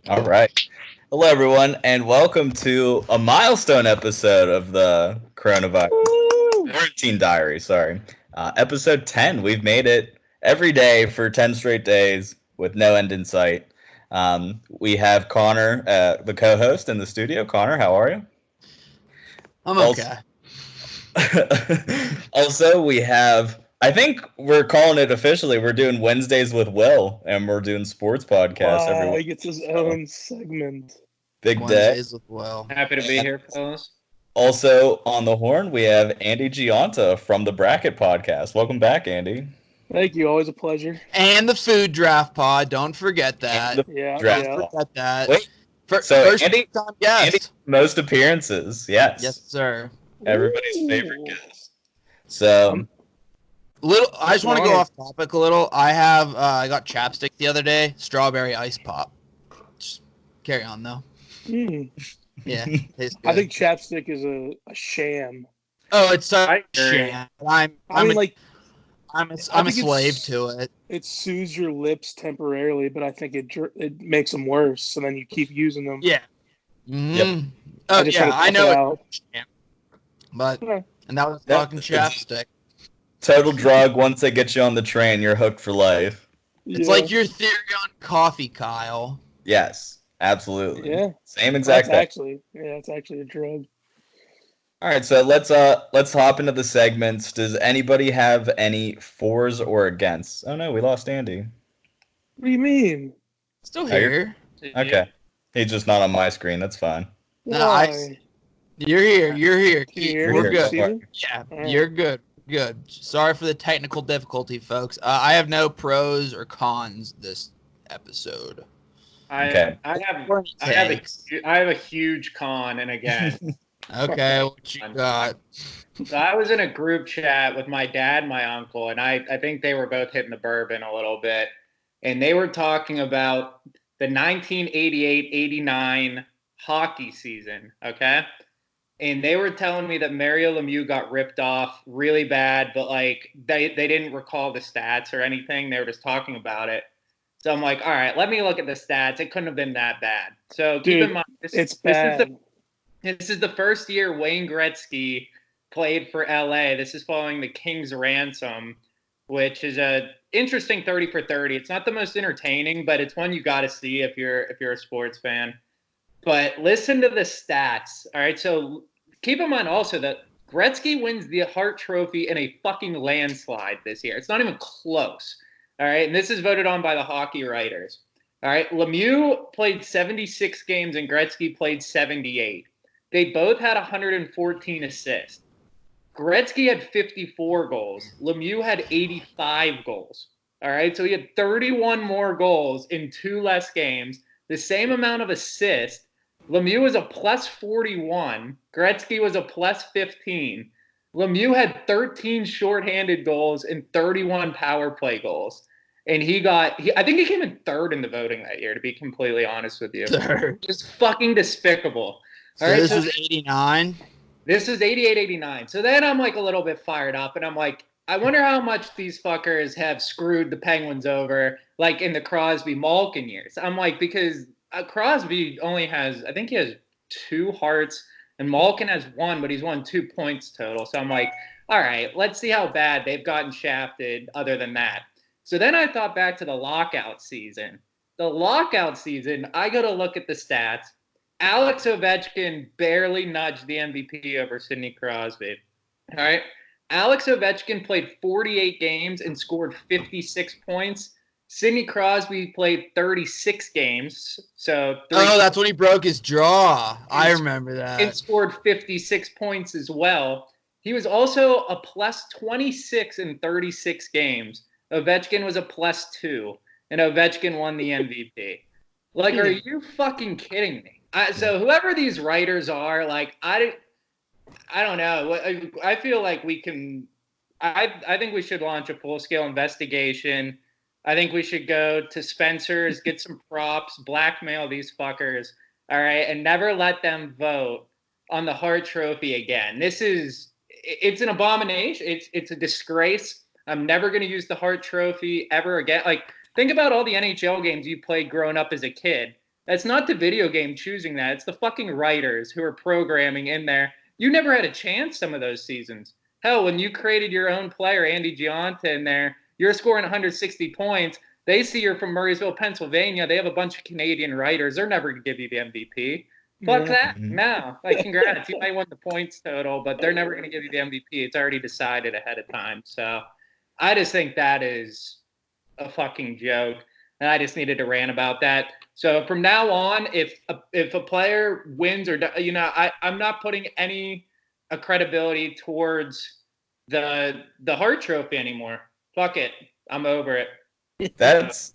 All right. Hello, everyone, and welcome to a milestone episode of the Coronavirus Quarantine Diary. Sorry, episode 10. We've made it every day for 10 straight days with no end in sight. We have Connor, the co-host, in the studio. Connor, how are you? I'm Also, okay. also, we have. I think we're calling it officially. We're doing Wednesdays with Will, and we're doing sports podcasts every Wow, week. he gets his So, own segment. big day. Wednesdays with Will. Happy to be And here, fellas. also on the horn, we have Andy Gianta from the Bracket Podcast. Welcome back, Andy. Thank you. Always a pleasure. And the food draft pod. Don't forget And that. the Yeah, draft yeah. pod. Forget that. Wait, First so Andy, time guest. Andy, most appearances. Yes. Yes, sir. Everybody's favorite Ooh. guest. So, I just want to go off topic a little. I got chapstick the other day. Strawberry ice pop. Just carry on though. Mm. Yeah. Tastes I good. think chapstick is a sham. Oh, it's such I a agree. sham. I mean, like, I'm a I think slave it's- to it. it soothes your lips temporarily, but I think it makes them worse. So then you keep using them. Yeah. Yep. Oh I just yeah, wanna I tough know it it. out. But Okay. and that was Yep. fucking chapstick. total drug. Once they get you on the train, you're hooked for life. It's Yeah. like your theory on coffee, Kyle. Yes, absolutely. Yeah. Same exact That's thing. it's actually a drug. All right, so let's hop into the segments. Does anybody have any fors or against? Oh no, we lost Andy. What do you mean? Still Oh, you're- here. Okay, he's just not on my screen. That's fine. No, Why? You're here. You're here. Here, We're here, good. Steven? Yeah, All right. you're good. Good. Sorry for the technical difficulty, folks. I have no pros or cons this episode. Okay. I have a huge con, and again, Okay, what you got? so I was in a group chat with my dad, and my uncle, and I think they were both hitting the bourbon a little bit, and they were talking about the 1988-89 hockey season. Okay. And they were telling me that Mario Lemieux got ripped off really bad, but like they didn't recall the stats or anything. They were just talking about it. So I'm like, all right, let me look at the stats. It couldn't have been that bad. So keep Dude, in mind, It's bad. this is the first year Wayne Gretzky played for LA. This is following the King's Ransom, which is a interesting 30 for 30. It's not the most entertaining, but it's one you got to see if you're a sports fan. But listen to the stats. All right, so keep in mind also that Gretzky wins the Hart Trophy in a fucking landslide this year. It's not even close. All right, and this is voted on by the hockey writers. All right, Lemieux played 76 games and Gretzky played 78. They both had 114 assists. Gretzky had 54 goals. Lemieux had 85 goals. All right, so he had 31 more goals in 2 less games, the same amount of assists. Lemieux was a plus 41. Gretzky was a plus 15. Lemieux had 13 shorthanded goals and 31 power play goals. And I think he came in third in the voting that year, to be completely honest with you. Third. Just fucking despicable. So All right, this so is 89. this is 88-89. So then I'm like a little bit fired up, and I'm like, I wonder how much these fuckers have screwed the Penguins over, like in the Crosby Malkin years. I'm like, because Crosby only has, I think he has 2 Hearts, and Malkin has 1, but he's won 2 points total. So I'm like, all right, let's see how bad they've gotten shafted other than that. So then I thought back to the lockout season. The lockout season, I got to look at the stats. Alex Ovechkin barely nudged the MVP over Sidney Crosby. All right. Alex Ovechkin played 48 games and scored 56 points. Sidney Crosby played 36 games. So That's when he broke his jaw. I remember that. and scored 56 points as well. He was also a plus 26 in 36 games. Ovechkin was a plus 2, and Ovechkin won the MVP. Like, are you fucking kidding me? So whoever these writers are, like, I don't know. I feel like we can. I think we should launch a full scale investigation. I think we should go to Spencer's, get some props, blackmail these fuckers, all right, and never let them vote on the Hart Trophy again. It's an abomination. It's a disgrace. I'm never going to use the Hart Trophy ever again. Like, think about all the NHL games you played growing up as a kid. That's not the video game choosing that. It's the fucking writers who are programming in there. You never had a chance some of those seasons. Hell, when you created your own player, Andy Gianta, in there, you're scoring 160 points. They see you're from Murraysville, Pennsylvania. They have a bunch of Canadian writers. They're never going to give you the MVP. Fuck that. No. Like, congrats. You might win the points total, but they're never going to give you the MVP. It's already decided ahead of time. So I just think that is a fucking joke. And I just needed to rant about that. So from now on, if a player wins or, I'm not putting any credibility towards the Hart Trophy anymore. Fuck it. I'm over it. That's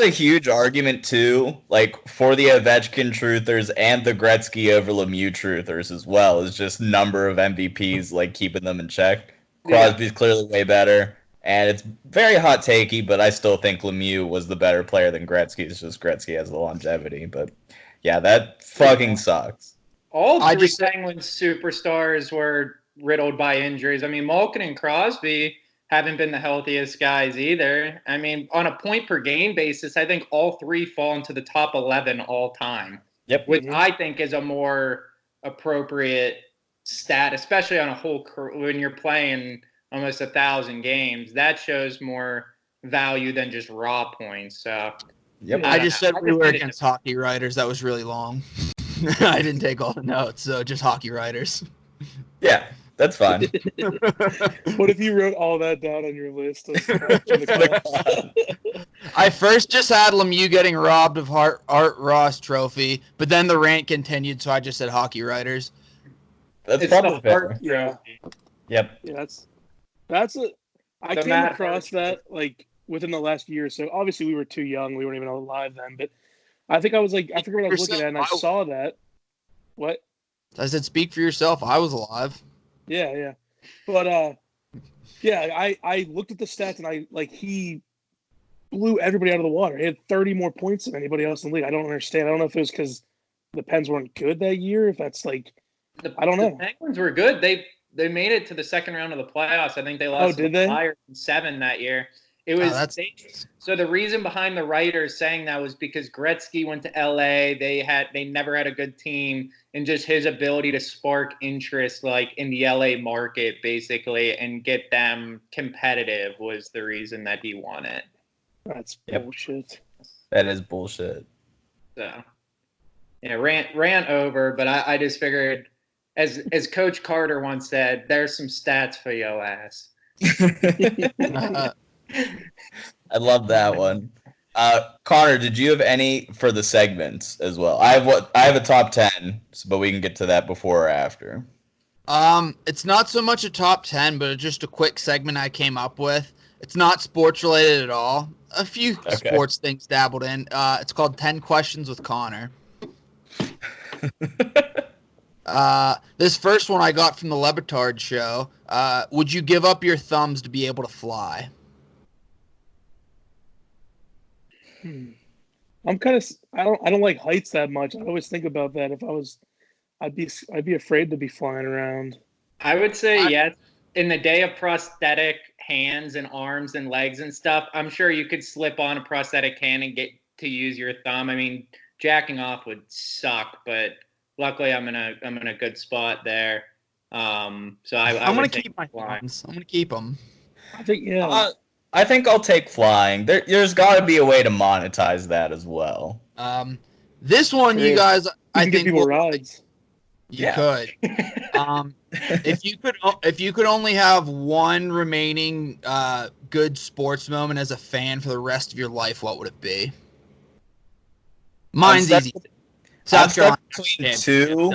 a huge argument too, like for the Ovechkin truthers and the Gretzky over Lemieux truthers as well. Is just number of MVPs, like keeping them in check. Crosby's clearly way better, and it's very hot takey, but I still think Lemieux was the better player than Gretzky. It's just Gretzky has the longevity, but yeah, that fucking sucks. All three Penguins superstars were riddled by injuries. I mean, Malkin and Crosby haven't been the healthiest guys either. I mean, on a point per game basis, I think all three fall into the top 11 all time. Yep. Which I think is a more appropriate stat, especially on a whole when you're playing almost 1,000 games. That shows more value than just raw points. So, yep. I just said we were against hockey writers. That was really long. I didn't take all the notes, so just hockey writers. Yeah. That's fine. What if you wrote all that down on your list? I first just had Lemieux getting robbed of Art Ross Trophy, but then the rant continued, so I just said hockey writers. That's probably fair. Yeah. Yep. Yeah, that's it. I came across that like within the last year or so. Obviously, we were too young; we weren't even alive then. But I think I was like, I forget what I was looking at, and I saw that. What? I said, "Speak for yourself." I was alive. Yeah. But I looked at the stats and he blew everybody out of the water. He had 30 more points than anybody else in the league. I don't understand. I don't know if it was because the Pens weren't good that year. If that's I don't know. The Penguins were good. They made it to the second round of the playoffs. I think they lost to the Flyers in 7 that year. It was so the reason behind the writers saying that was because Gretzky went to LA. They never had a good team, and just his ability to spark interest like in the LA market basically and get them competitive was the reason that he won it. That's bullshit. That is bullshit. So yeah, rant over, but I just figured as Coach Carter once said, there's some stats for your ass. I love that one. Connor, did you have any for the segments as well? I have a top 10, but we can get to that before or after. It's not so much a top 10, but just a quick segment I came up with. It's not sports related at all. A few sports things dabbled in. It's called 10 Questions with Connor. This first one I got from the Lebitard show. Would you give up your thumbs to be able to fly? I'm kind of I don't like heights that much. I always think about that. If I was, I'd be afraid to be flying around. I would say yes. In the day of prosthetic hands and arms and legs and stuff, I'm sure you could slip on a prosthetic hand and get to use your thumb. I mean, jacking off would suck, but luckily I'm in a good spot there. So I'm gonna keep my thumbs. I'm gonna keep them. I think I think I'll take flying. There's got to be a way to monetize that as well. This one, you guys, I think give people rides. You could. If you could only have one remaining good sports moment as a fan for the rest of your life, what would it be? Mine's easy. South Carolina between two,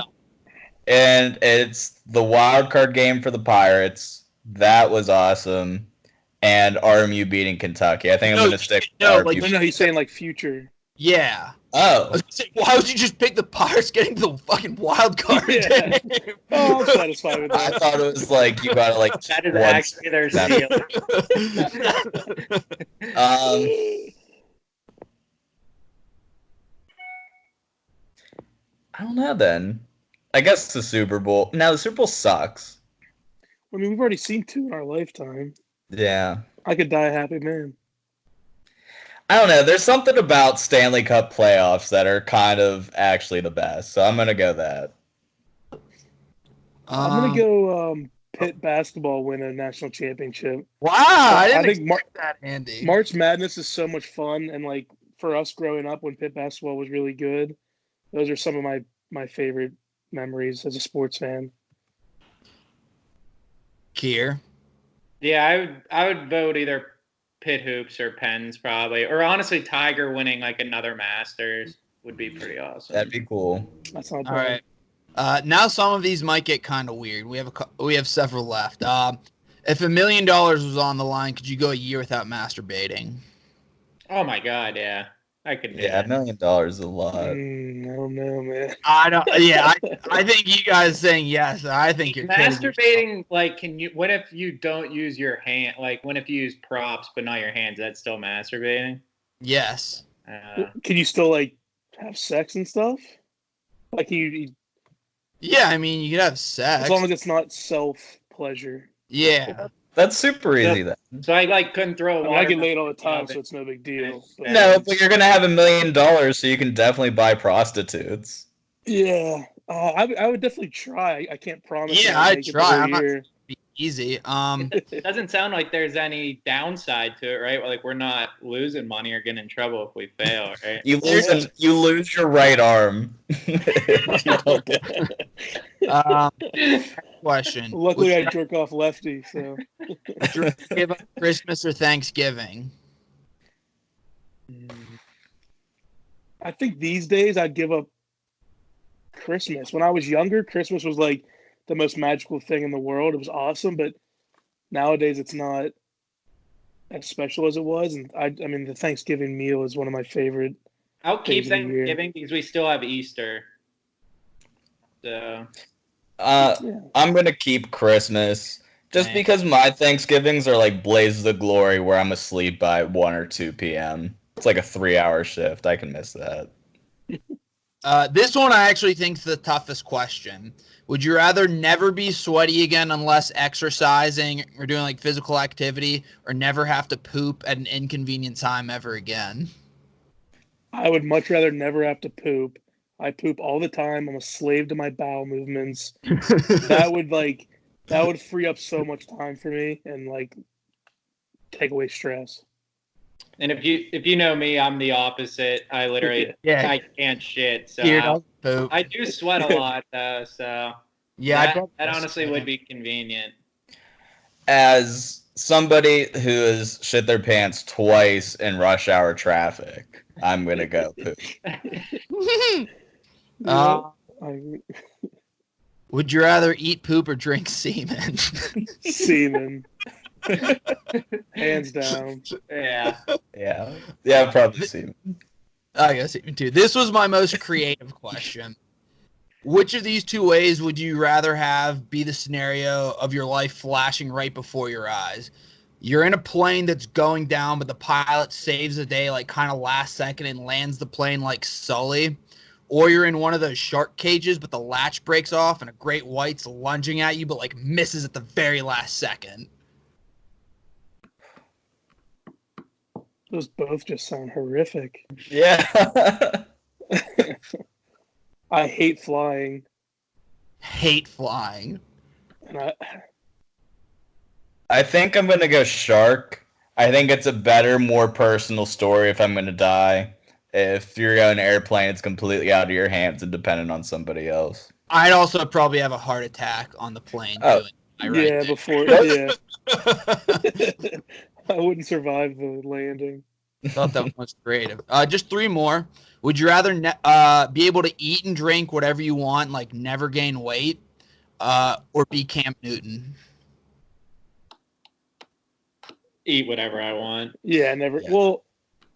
and it's the wild card game for the Pirates. That was awesome. And RMU beating Kentucky. I think I'm going to stick with RMU. No, he's saying like future. Yeah. Oh. Why would you just pick the Pirates getting to the fucking wild card game? Oh, I'm satisfied with that. I thought it was like you got to like. That is actually their steal. I don't know then. I guess the Super Bowl. Now, the Super Bowl sucks. I mean, we've already seen 2 in our lifetime. Yeah. I could die a happy man. I don't know. There's something about Stanley Cup playoffs that are kind of actually the best. So I'm gonna go that. I'm gonna go Pitt basketball win a national championship. Wow, I I didn't think expect that, Andy. March Madness is so much fun, and like for us growing up when Pitt basketball was really good, those are some of my favorite memories as a sports fan. Kier. Yeah, I would vote either Pitt hoops or Pens probably, or honestly Tiger winning like another Masters would be pretty awesome. That'd be cool. That's not All bad. right. Now some of these might get kind of weird. We have several left. If $1 million was on the line, could you go a year without masturbating? Oh my god, yeah. I could do Yeah, that. $1 million is a lot. I don't know, man. I don't. Yeah, I think you guys saying yes. I think you're kidding yourself. Masturbating, like, what if you don't use your hand? Like, what if you use props but not your hands? That's still masturbating? Yes. Can you still like have sex and stuff? Like you Yeah, I mean, you could have sex. as long as it's not self pleasure. Yeah. That's super easy then. So I like couldn't throw a I mean, water. I get laid all the time, so it's no big deal. But, No, but you're gonna have $1 million, so you can definitely buy prostitutes. yeah, I would definitely try. I can't promise. Yeah, I'd I'd make it the try. whole I'm not year. be easy. It doesn't sound like there's any downside to it, right? Like we're not losing money or getting in trouble if we fail, right? You lose your right arm. If you don't get Question. Luckily, Would I jerk off lefty, so. you give up Christmas or Thanksgiving? I think these days I'd give up Christmas. When I was younger, Christmas was like the most magical thing in the world. It was awesome, but nowadays it's not as special as it was. And I mean, the Thanksgiving meal is one of my favorite. I'll keep days of the year. Thanksgiving because we still have Easter. So I'm gonna keep Christmas just because my Thanksgivings are like blazes of glory where I'm asleep by 1 or 2 p.m. It's like a 3-hour shift. I can miss that. This one I actually think is the toughest question. Would you rather never be sweaty again unless exercising or doing like physical activity, or never have to poop at an inconvenient time ever again? I would much rather never have to poop. I poop all the time. I'm a slave to my bowel movements. That would free up so much time for me and like take away stress. and if you know me, I'm the opposite. I literally I can't shit. So Poop. I do sweat a lot though. So Yeah, that honestly would be convenient. As somebody who has shit their pants twice in rush hour traffic, I'm gonna go poop. Would you rather eat poop or drink semen? Semen. Hands down. Yeah, probably semen. I guess semen too. This was my most creative question. Which of these two ways would you rather have be the scenario of your life flashing right before your eyes? You're in a plane that's going down, but the pilot saves the day like kind of last second and lands the plane like Sully. Or you're in one of those shark cages, but the latch breaks off and a great white's lunging at you, but like misses at the very last second. Those both just sound horrific. Yeah. I hate flying. Hate flying. And I think I'm gonna go shark. I think it's a better, more personal story if I'm gonna die. If you're on an airplane, it's completely out of your hands and dependent on somebody else. I'd also probably have a heart attack on the plane. Oh. yeah, before yeah. I wouldn't survive the landing. Thought that one was creative. Just 3 more. Would you rather be able to eat and drink whatever you want, like never gain weight, or be Cam Newton? Eat whatever I want. Yeah, never. Yeah. Well,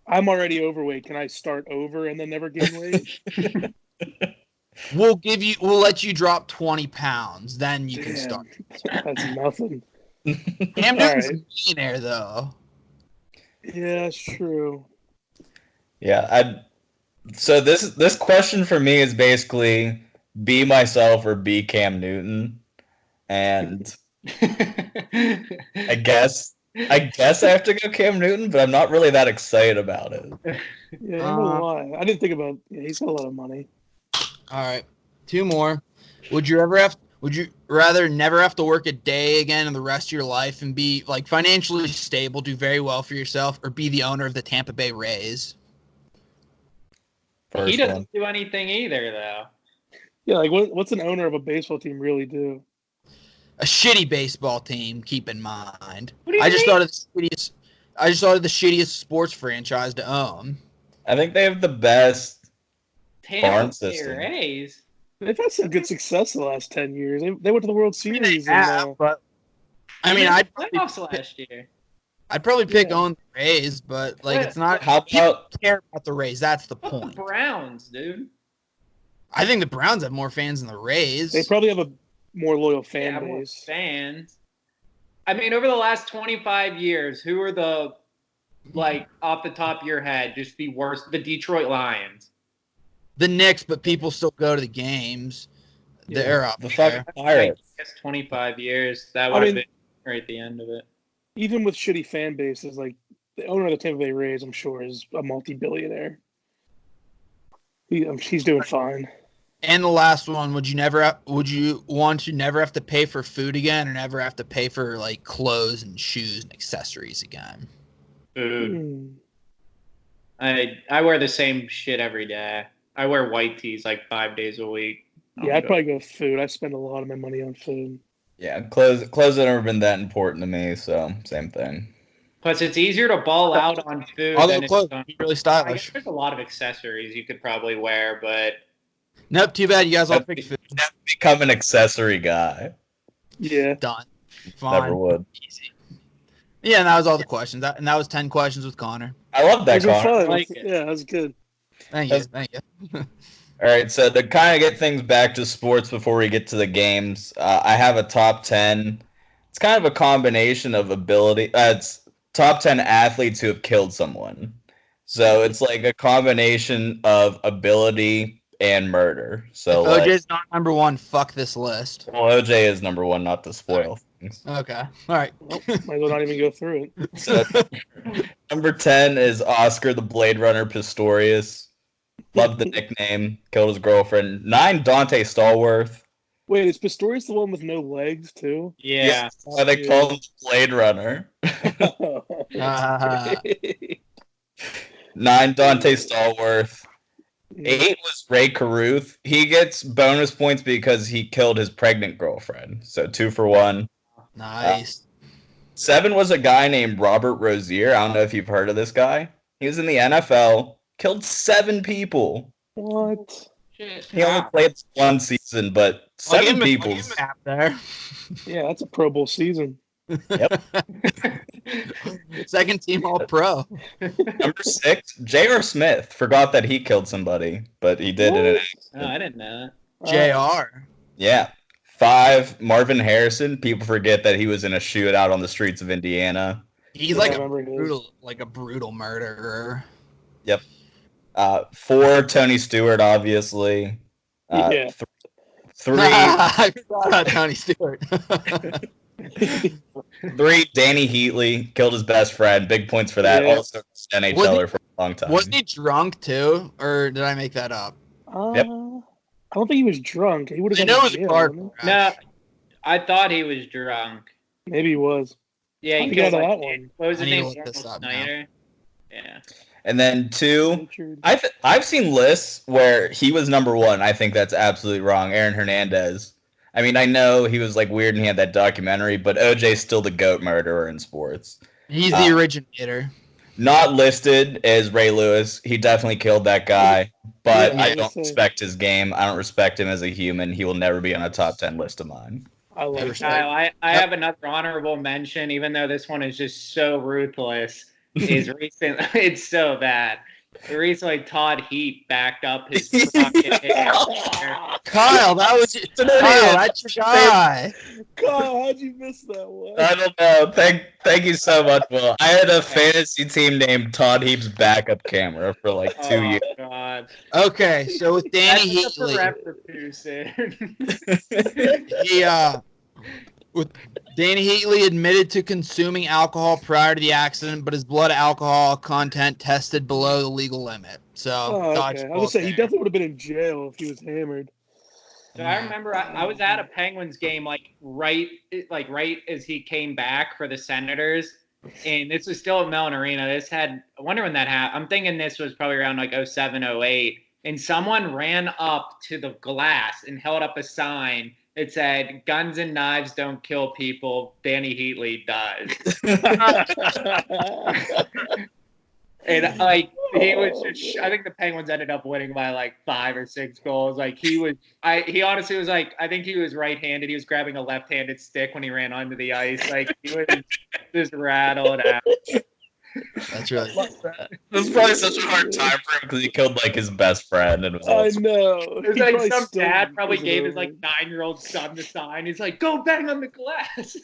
I'm already overweight. Can I start over and then never gain weight? We'll let you drop 20 pounds, then you can start. That's nothing. Cam Newton's a millionaire, though. Yeah, it's true. Yeah, so this question for me is basically be myself or be Cam Newton, and I guess I guess I have to go Cam Newton, but I'm not really that excited about it. Yeah, I'm gonna lie. I didn't think about. Yeah, he's got a lot of money. All right, 2 more. Would you rather never have to work a day again in the rest of your life and be like financially stable, do very well for yourself, or be the owner of the Tampa Bay Rays? He doesn't do anything either, though. Yeah, like what's an owner of a baseball team really do? A shitty baseball team, keep in mind. What do you I just mean? thought of the shittiest sports franchise to own. I think they have the best Tampa farm Bay system. Rays. They've had some good success the last 10 years. They went to the World Series. But I mean, I'd playoffs last year. I'd probably pick on the Rays, but like it's not. How People about care about the Rays? That's the Fuck point. the Browns, dude. I think the Browns have more fans than the Rays. They probably have a more loyal fan Yeah, more base. fans. I mean, over the last 25 years, who are the, like, off the top of your head, just the worst? The Detroit Lions. The Knicks, but people still go to the games. Yeah. They're up the there. fucking Pirates? I guess 25 years. That would have been right at the end of it. Even with shitty fan bases, like the owner of the Tampa Bay Rays, I'm sure is a multi-billionaire. He's doing fine. And the last one, would you want to never have to pay for food again, or never have to pay for like clothes and shoes and accessories again? Food. I wear the same shit every day. I wear white tees like 5 days a week. Yeah, I'd probably go food. I spend a lot of my money on food. Yeah, clothes have never been that important to me, so same thing. Plus, it's easier to ball out on food Although than clothes it's on. be really I guess stylish. there's a lot of accessories you could probably wear, but Nope, too bad you guys all picked food. Never become an accessory guy. Yeah. Done. Fine. Never would. Easy. Yeah, and that was all the questions. And that was 10 questions with Connor. I love that Those were car. fun. I like it. Yeah, that was good. Thank you. Thank you. All right, so to kind of get things back to sports before we get to the games, I have a top 10. It's kind of a combination of ability. It's top 10 athletes who have killed someone. So it's like a combination of ability and murder. So If OJ's not number one, fuck this list. well, OJ is number one, not to spoil things. Okay. All right. Well, might as well not even go through it. So number 10 is Oscar the Blade Runner Pistorius. Loved the nickname. Killed his girlfriend. 9, Dante Stallworth. Wait, is Pistorius the one with no legs too? yeah. That's why they call him the Blade Runner. 9, Dante Stallworth. 8 was Ray Caruth. He gets bonus points because he killed his pregnant girlfriend. So 2 for 1. Nice. 7 was a guy named Robert Rozier. I don't know if you've heard of this guy. He was in the NFL. Killed 7 people. What? Shit. He only played 1 season, but 7 people. There. Yeah, that's a Pro Bowl season. Yep. Second team All Pro. Number 6, J.R. Smith. Forgot that he killed somebody, but he did it. Oh, I didn't know JR. Yeah. 5, Marvin Harrison. People forget that he was in a shootout on the streets of Indiana. He's Yeah, like I remember his. a brutal murderer. 4, Tony Stewart, obviously. Yeah. 3, I forgot about Tony Stewart. 3, Danny Heatley. Killed his best friend. Big points for that. Yeah. Also NHLer for a long time. Wasn't he drunk too, or did I make that up? Yep. I don't think he was drunk. He would have I gone know it to was a jail, car wouldn't crash. No, I thought he was drunk. he? Maybe he was. Yeah, How'd he he get killed out of like, that one? what was I his need to name? look this Arnold up now. Snyder. Yeah. And then 2, Richard. I've seen lists where he was number 1. I think that's absolutely wrong. Aaron Hernandez. I mean, I know he was like weird and he had that documentary, but OJ's still the GOAT murderer in sports. He's the originator. Not listed as Ray Lewis. He definitely killed that guy, but Yeah, I I was don't gonna say. respect his game. I don't respect him as a human. He will never be on a top 10 list of mine. I like Never that. Kyle, I have another honorable mention, even though this one is just so ruthless. Is recent. It's so bad. Recently, Todd Heap backed up his fucking Kyle, that's your guy. God, how'd you miss that one? I don't know. Thank you so much, Will. I had a fantasy team named Todd Heap's backup camera for like 2 years. Oh God! Okay, so with Danny That's a Heatley, forever too soon. he with Danny Heatley admitted to consuming alcohol prior to the accident, but his blood alcohol content tested below the legal limit. So, okay. I was gonna say he definitely would have been in jail if he was hammered. So I remember I was at a Penguins game right as he came back for the Senators, and this was still at Mellon Arena. I wonder when that happened. I'm thinking this was probably around like 07, 08, and someone ran up to the glass and held up a sign. It said, "Guns and knives don't kill people. Danny Heatley does." And he was just, I think the Penguins ended up winning by like 5 or 6 goals. He honestly was like, I think he was right-handed. He was grabbing a left-handed stick when he ran onto the ice. Like he was just rattling out. That's really. This was probably such a hard time for him because he killed like his best friend and was. I know. It was like some dad probably gave his like 9-year-old son the sign. He's like, "Go bang on the glass."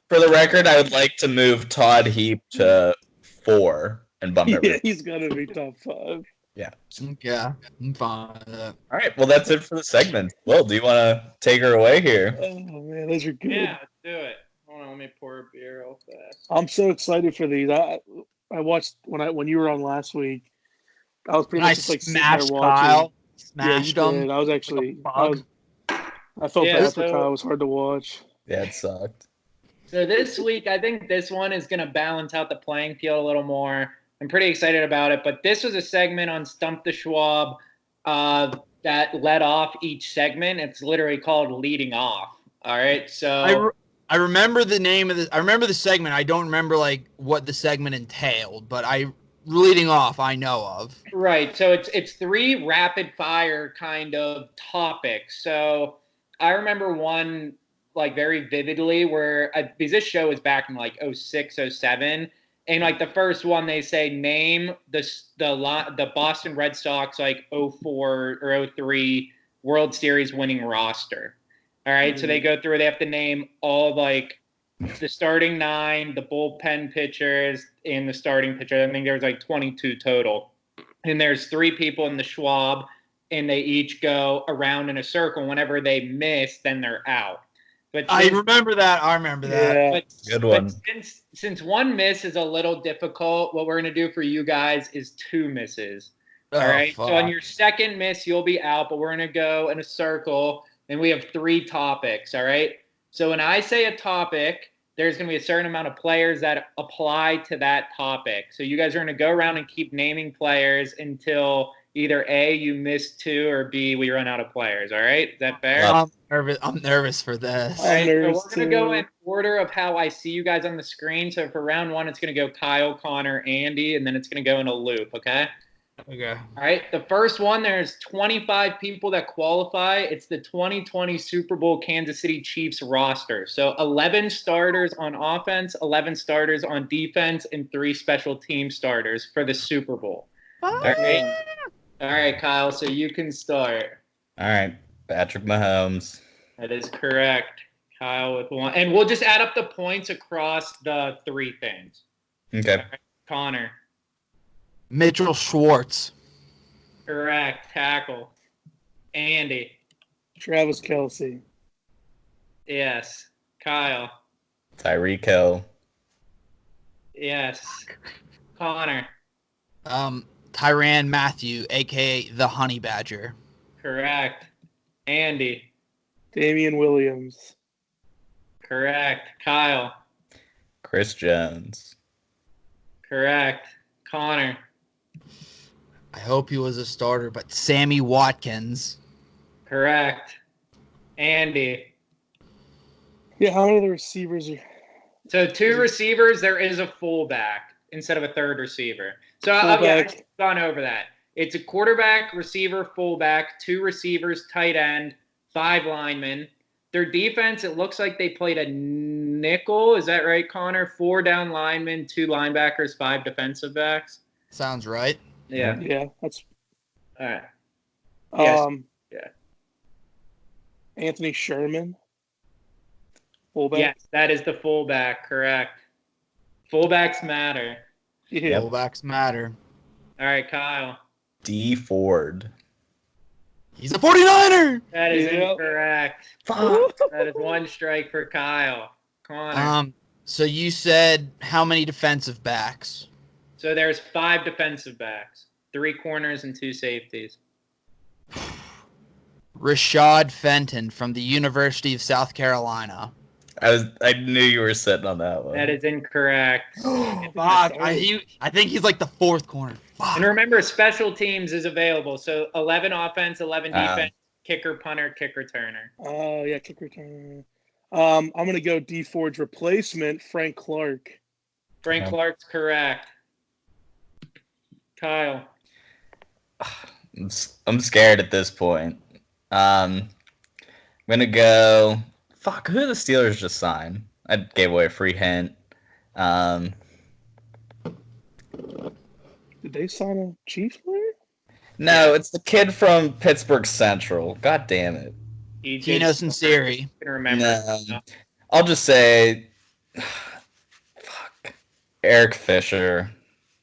For the record, I would like to move Todd Heap to 4 and bump everything. Yeah, he's gonna be top 5. Yeah. Yeah, I'm fine with that. All right. Well, that's it for the segment. Will, do you want to take her away here? Oh man, those are good. Yeah, let's do it. Hold on, let me pour a beer real fast. I'm so excited for these. I watched when you were on last week. I was pretty much just like sitting there watching. Kyle. Smashed him. I was actually. I felt bad for Kyle. It was hard to watch. Yeah, it sucked. So this week, I think this one is going to balance out the playing field a little more. I'm pretty excited about it. But this was a segment on Stump the Schwab that led off each segment. It's literally called Leading Off. All right, so I remember the name of the. I remember the segment. I don't remember like what the segment entailed, but Leading Off I know of. Right. So it's 3 rapid fire kind of topics. So I remember one like very vividly where because this show was back in like 06, 07, and like the first one they say name the Boston Red Sox like 04 or 03 World Series winning roster. All right, so they go through. They have to name all like the starting 9, the bullpen pitchers, and the starting pitcher. I think there's like 22 total, and there's 3 people in the Schwab, and they each go around in a circle. Whenever they miss, then they're out. But I remember that. Yeah. But, Good one. But since one miss is a little difficult, what we're going to do for you guys is 2 misses. All right. Fuck. So on your second miss, you'll be out, but we're going to go in a circle, and we have 3 topics. All right. So when I say a topic, there's going to be a certain amount of players that apply to that topic. So you guys are going to go around and keep naming players until either A, you miss 2, or B, we run out of players. All right? Is that fair? I'm nervous for this. All right, so we're going to go in order of how I see you guys on the screen. So for round 1, it's going to go Kyle, Connor, Andy, and then it's going to go in a loop, okay? Okay. All right, the first one, there's 25 people that qualify. It's the 2020 Super Bowl Kansas City Chiefs roster. So 11 starters on offense, 11 starters on defense, and 3 special team starters for the Super Bowl. All right. All right, Kyle, so you can start. All right, Patrick Mahomes. That is correct. Kyle with 1. And we'll just add up the points across the 3 things. Okay. Right, Connor. Mitchell Schwartz. Correct. Tackle. Andy. Travis Kelce. Yes. Kyle. Tyreek Hill. Yes. Connor. Tyrann Mathieu, a.k.a. the Honey Badger. Correct. Andy. Damian Williams. Correct. Kyle. Chris Jones. Correct. Connor. I hope he was a starter, but Sammy Watkins. Correct. Andy. Yeah, how many of the receivers are... So 2 receivers, there is a fullback instead of a third receiver. So I've gone over that. It's a quarterback, receiver, fullback, 2 receivers, tight end, 5 linemen. Their defense, it looks like they played a nickel. Is that right, Connor? 4 down linemen, 2 linebackers, 5 defensive backs. Sounds right. Yeah. Yeah, that's... All right. Yes. Yeah. Anthony Sherman. Fullback. Yes, that is the fullback. Correct. Fullbacks matter. Yeah. Fullbacks matter. All right, Kyle. D Ford. He's a 49er. That is incorrect. Fuck. That is one strike for Kyle. Connor. So you said how many defensive backs? So there's 5 defensive backs, 3 corners and 2 safeties. Rashad Fenton from the University of South Carolina. I knew you were sitting on that one. That is incorrect. Fuck. I think he's like the 4th corner. Fuck. And remember, special teams is available. So 11 offense, 11 defense, kicker, punter, kick returner. Oh, yeah, kick returner. I'm going to go D Ford's replacement, Frank Clark. Frank Clark's correct. Kyle. I'm scared at this point. I'm going to go... Fuck, who did the Steelers just sign? I gave away a free hint. Did they sign a Chiefs player? No, it's the kid from Pittsburgh Central. God damn it. Gino Sinceri. Remember. No. I'll just say... Fuck. Eric Fisher.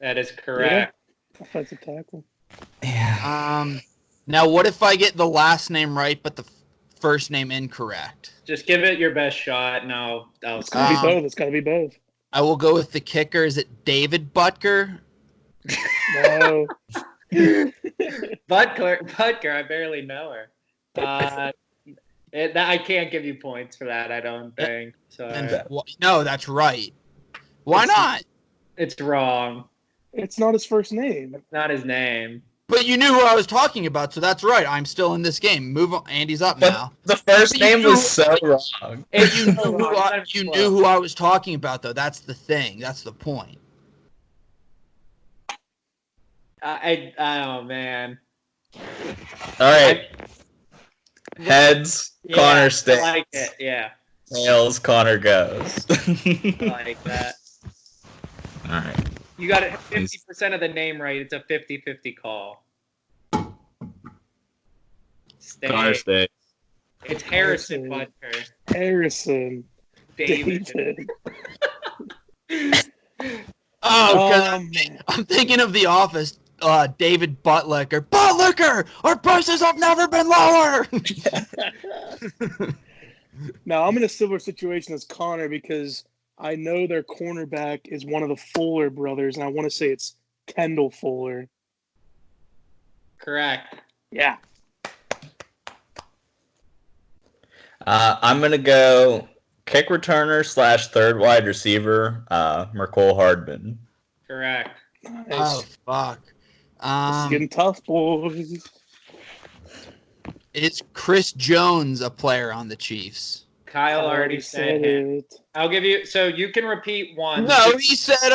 That is correct. Yeah. Offensive tackle. Yeah. Now, what if I get the last name right, but the first name incorrect? Just give it your best shot, and I'll It's got to be both. It's got to be both. I will go with the kicker. Is it David Butker? No. Butker, I barely know her. I can't give you points for that, I don't think. So No, that's right. Why not? It's wrong. It's not his first name. It's not his name. But you knew who I was talking about, so that's right. I'm still in this game. Move on. Andy's up now. The first name was so wrong. You knew who I was talking about, though. That's the thing. That's the point. Oh, man. All right. Heads, Yeah, Connor stays. I like it, yeah. Tails, Connor goes. I like that. All right. You got it 50% of the name right. It's a 50-50 call. Connor stays. It's Harrison Butker. Harrison. David. I'm thinking of The Office. David Buttlicker. Buttlicker! Our prices have never been lower! Now, I'm in a similar situation as Connor because I know their cornerback is one of the Fuller brothers, and I want to say it's Kendall Fuller. Correct. Yeah. I'm going to go kick returner / third wide receiver, Mercole Hardman. Correct. Nice. Oh, fuck. It's getting tough, boys. Is Chris Jones a player on the Chiefs? Kyle already said it. I'll give you, so you can repeat one. No, he said,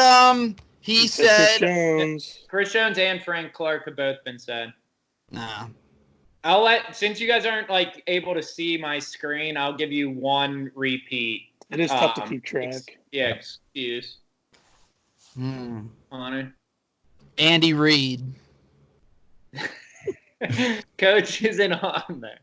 Chris Jones and Frank Clark have both been said. No. Since you guys aren't able to see my screen, I'll give you one repeat. It is tough to keep track. Excuse. Honor. Andy Reid. Coach isn't on there.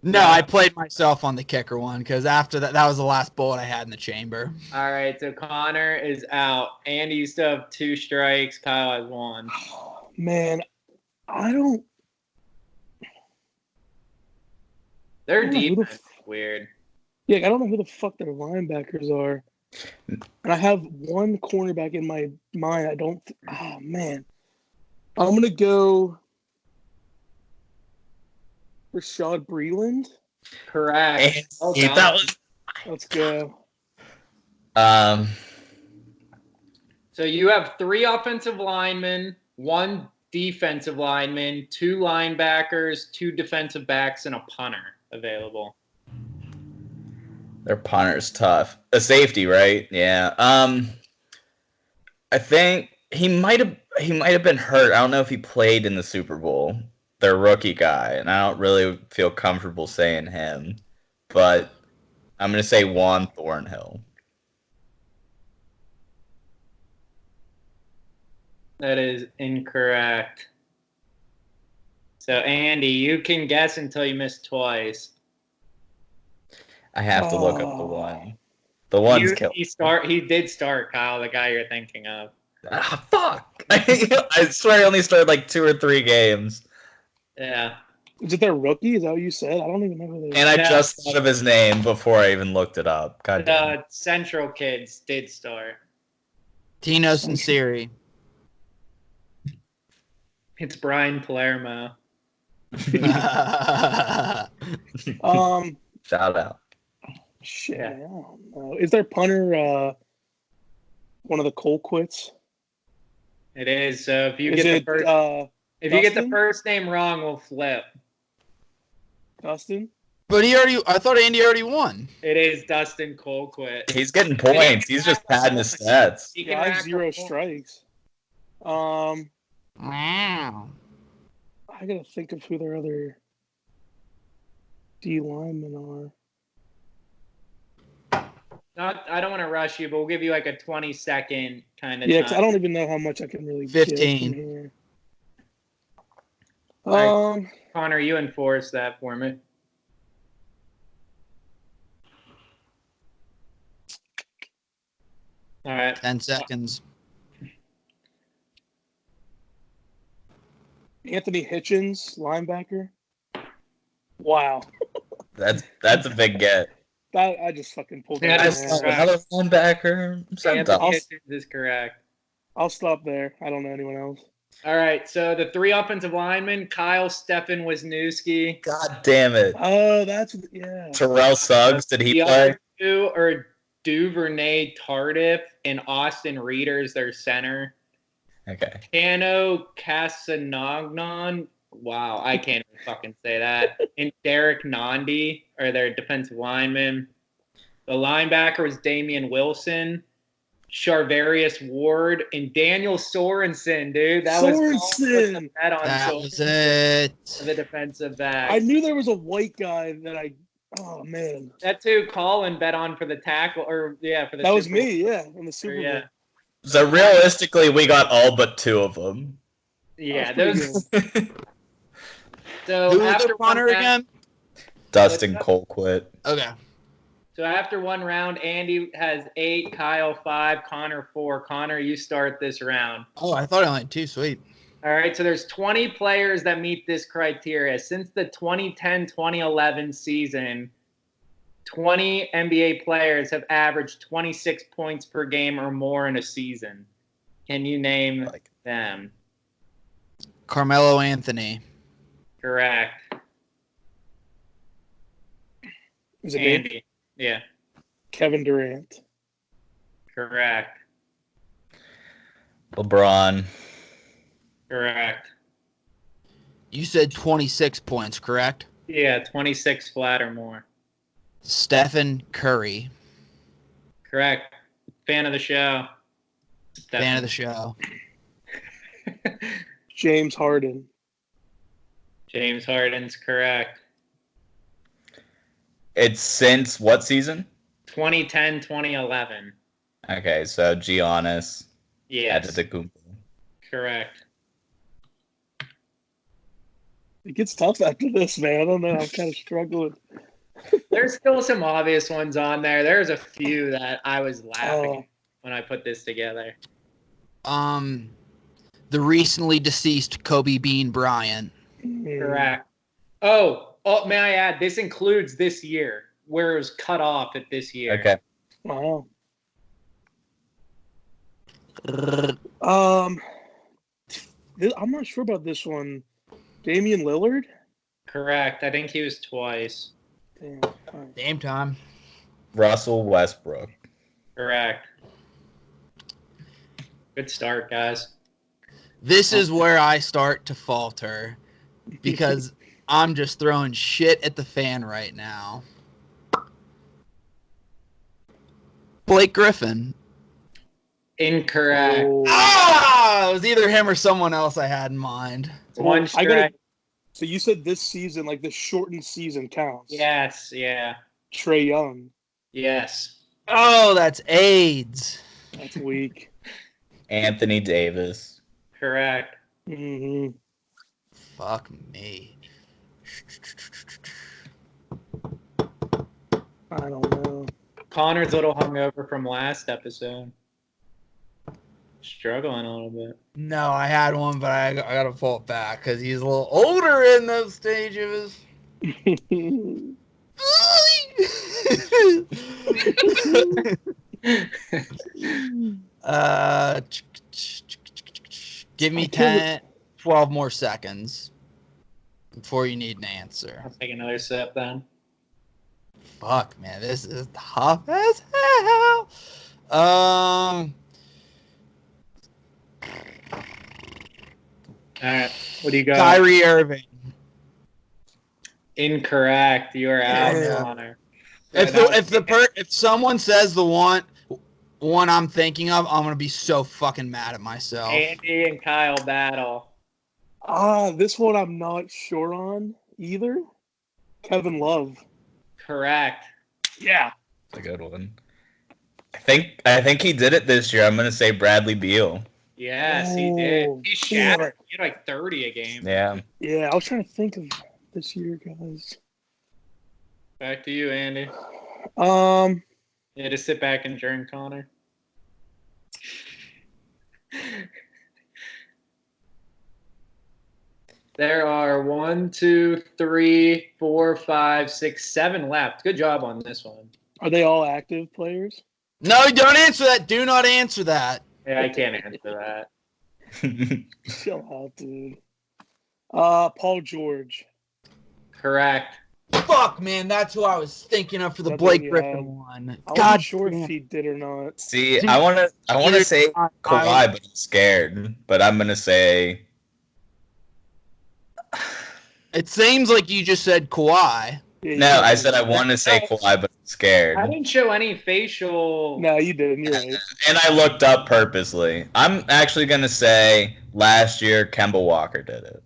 No, I played myself on the kicker one because after that was the last bullet I had in the chamber. All right, so Connor is out. Andy, you still have 2 strikes. Kyle has 1. Oh, man, I don't. Their defense is weird. Yeah, I don't know who the fuck their linebackers are. And I have one cornerback in my mind. Oh, man. I'm going to go Rashad Breeland. Correct. Let's go. So you have 3 offensive linemen, 1 defensive lineman, 2 linebackers, 2 defensive backs, and a punter available. Their punter's tough. A safety, right? Yeah. I think he might have been hurt. I don't know if he played in the Super Bowl. Their rookie guy, and I don't really feel comfortable saying him, but I'm gonna say Juan Thornhill. That is incorrect. So Andy, you can guess until you miss twice. I have to look up the one. The one's killed. He did start, Kyle, the guy you're thinking of. Fuck! I swear I only started 2 or 3 games. Yeah. Is it their rookie? Is that what you said? I don't even know who they are. And I just thought of his name before I even looked it up. God damn. The Central kids did start. Tino Sinceri. It's Brian Palermo. Shout out. Shit, Yeah. man, I don't know. Is their punter one of the Colquitts? It is. So if you Is get it the first, if you get the Dustin? first name wrong, we'll flip. Dustin? But I thought Andy already won. It is Dustin Colquitt. He's getting points. He's just padding his stats. He Yeah, can I have rack 0 up points. strikes. Wow. I gotta think of who their other D linemen are. I don't want to rush you, but we'll give you like a 20-second kind of Yeah, time. because I don't even know how much I can really 15. get from here. All Connor, you enforce that for me. All right. 10 seconds. Anthony Hitchens, linebacker. Wow. That's a big get. That I just fucking pulled Yeah, that that's out. right. Another linebacker. So Anthony dumb. Hitchens is correct. I'll stop there. I don't know anyone else. All right. So the three offensive linemen: Kyle Stephan Wisniewski. God damn it. Oh, that's yeah. Terrell Suggs, did he The play? other two are Duvernay Tardif and Austin Reeders, their center. Okay. Tano Casanagnon. Wow, I can't even fucking say that. And Derek Nandi are their defensive linemen. The linebacker was Damian Wilson, Charvarius Ward, and Daniel Sorensen, dude. That Sorensen! That was it. The defensive back. I knew there was a white guy that I. Oh man, That's who Colin bet on for the tackle, or yeah, for the. that was Super Bowl. me. Yeah, in the Super Bowl. Yeah. So realistically, we got all but two of them. Yeah, That's pretty those. So Who was after the punter one round- again? Dustin Colquitt. Okay. So after one round, Andy has 8, Kyle 5, Connor 4. Connor, you start this round. Oh, I thought I only had 2. Sweet. All right, so there's 20 players that meet this criteria. Since the 2010-2011 season, 20 NBA players have averaged 26 points per game or more in a season. Can you name them? Carmelo Anthony. Correct. Is it me? Andy. Yeah, Kevin Durant. correct. LeBron. Correct. You said 26 points, correct? Yeah, 26 flat or more. Stephen Curry. Correct. Fan of the show. Fan of the show. James Harden. James Harden's correct. It's since what season? 2010-2011. Okay, so Giannis. Yes. Antetokounmpo. Correct. It gets tough after this, man. I don't know. I'm kind of struggling. There's still some obvious ones on there. There's a few that I was laughing when I put this together. The recently deceased Kobe Bean Bryant. Correct. Oh, may I add, this includes this year, where it was cut off at this year. Okay. Wow. I'm not sure about this one. Damian Lillard? Correct. I think he was twice. Damn. All right. Game time. Russell Westbrook. Correct. Good start, guys. This is where I start to falter because I'm just throwing shit at the fan right now. Blake Griffin. Incorrect. It was either him or someone else I had in mind. One strike. So you said this season, like the shortened season counts. Yes, yeah. Trae Young. Yes. Oh, that's AIDS. That's weak. Anthony Davis. Correct. Mm-hmm. Fuck me. I don't know. Connor's a little hungover from last episode. struggling a little bit. No, I had one, but I got to pull it back because he's a little older in those stages. Give me 12 more seconds before you need an answer. I'll take another sip then. Fuck, man, this is tough as hell. All right, what do you got? Kyrie Irving. Incorrect. You are out, Yeah. Connor. If someone says the one I'm thinking of, I'm gonna be so fucking mad at myself. Andy and Kyle battle. This one I'm not sure on either. Kevin Love. Correct. Yeah. That's a good one. I think he did it this year. I'm gonna say Bradley Beal. Yes, he did. He shattered. Yeah. He had like 30 a game. Yeah. Yeah, I was trying to think of this year, guys. Back to you, Andy. Yeah, just sit back and drink, Connor. There are 1, 2, 3, 4, 5, 6, 7 left. Good job on this one. Are they all active players? No, don't answer that. Do not answer that. Yeah, I can't answer that. Chill out, dude. Paul George. Correct. Fuck, man, that's who I was thinking of for the That's Blake what you Griffin had. one. I God, wasn't sure damn. if he did or not. See, I wanna say I- Kawhi, but I'm scared. But I'm gonna say It seems like you just said Kawhi. Yeah, you no. did. I said I want to say Kawhi, but I'm scared. I didn't show any facial. No, you didn't. You're right. And I looked up purposely. I'm actually gonna say last year Kemba Walker did it.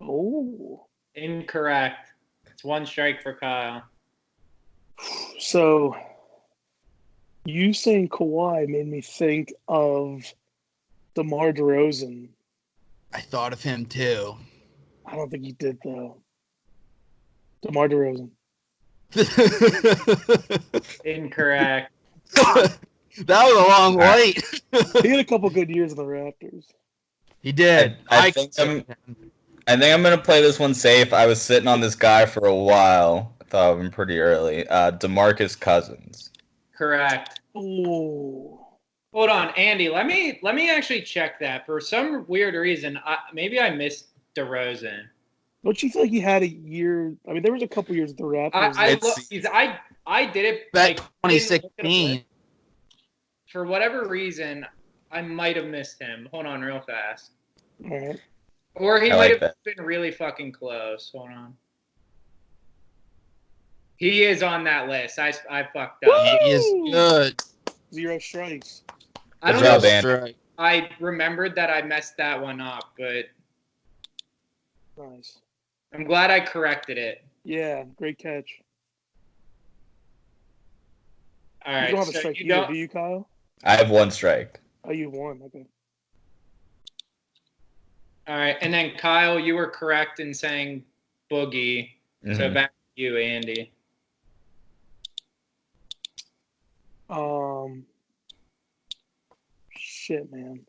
Oh. Incorrect. It's one strike for Kyle. So, you saying Kawhi made me think of DeMar DeRozan. I thought of him too. I don't think he did, though. DeMar DeRozan. Incorrect. That was a long wait. He had a couple good years in the Raptors. He did. I think I'm gonna play this one safe. I was sitting on this guy for a while. I thought of him pretty early. DeMarcus Cousins. Correct. Oh. Hold on, Andy. Let me actually check that. For some weird reason, maybe I missed DeRozan. Don't you feel like he had a year? I mean, there was a couple years at the Raptors. I did it Back like, 2016. For whatever reason, I might have missed him. Hold on, real fast. All right. Or he I might like have been really fucking close. Hold on. He is on that list. I fucked up. He is good. 0 strikes. I don't Good job, know. Andy. I remembered that I messed that one up, but Nice. I'm glad I corrected it. Yeah, great catch. All You right. don't have a So strike you either, don't. do you, Kyle? I have one strike. Oh, you won. Okay. All right, and then Kyle, you were correct in saying Boogie. So Mhm. back to you, Andy. Shit, man.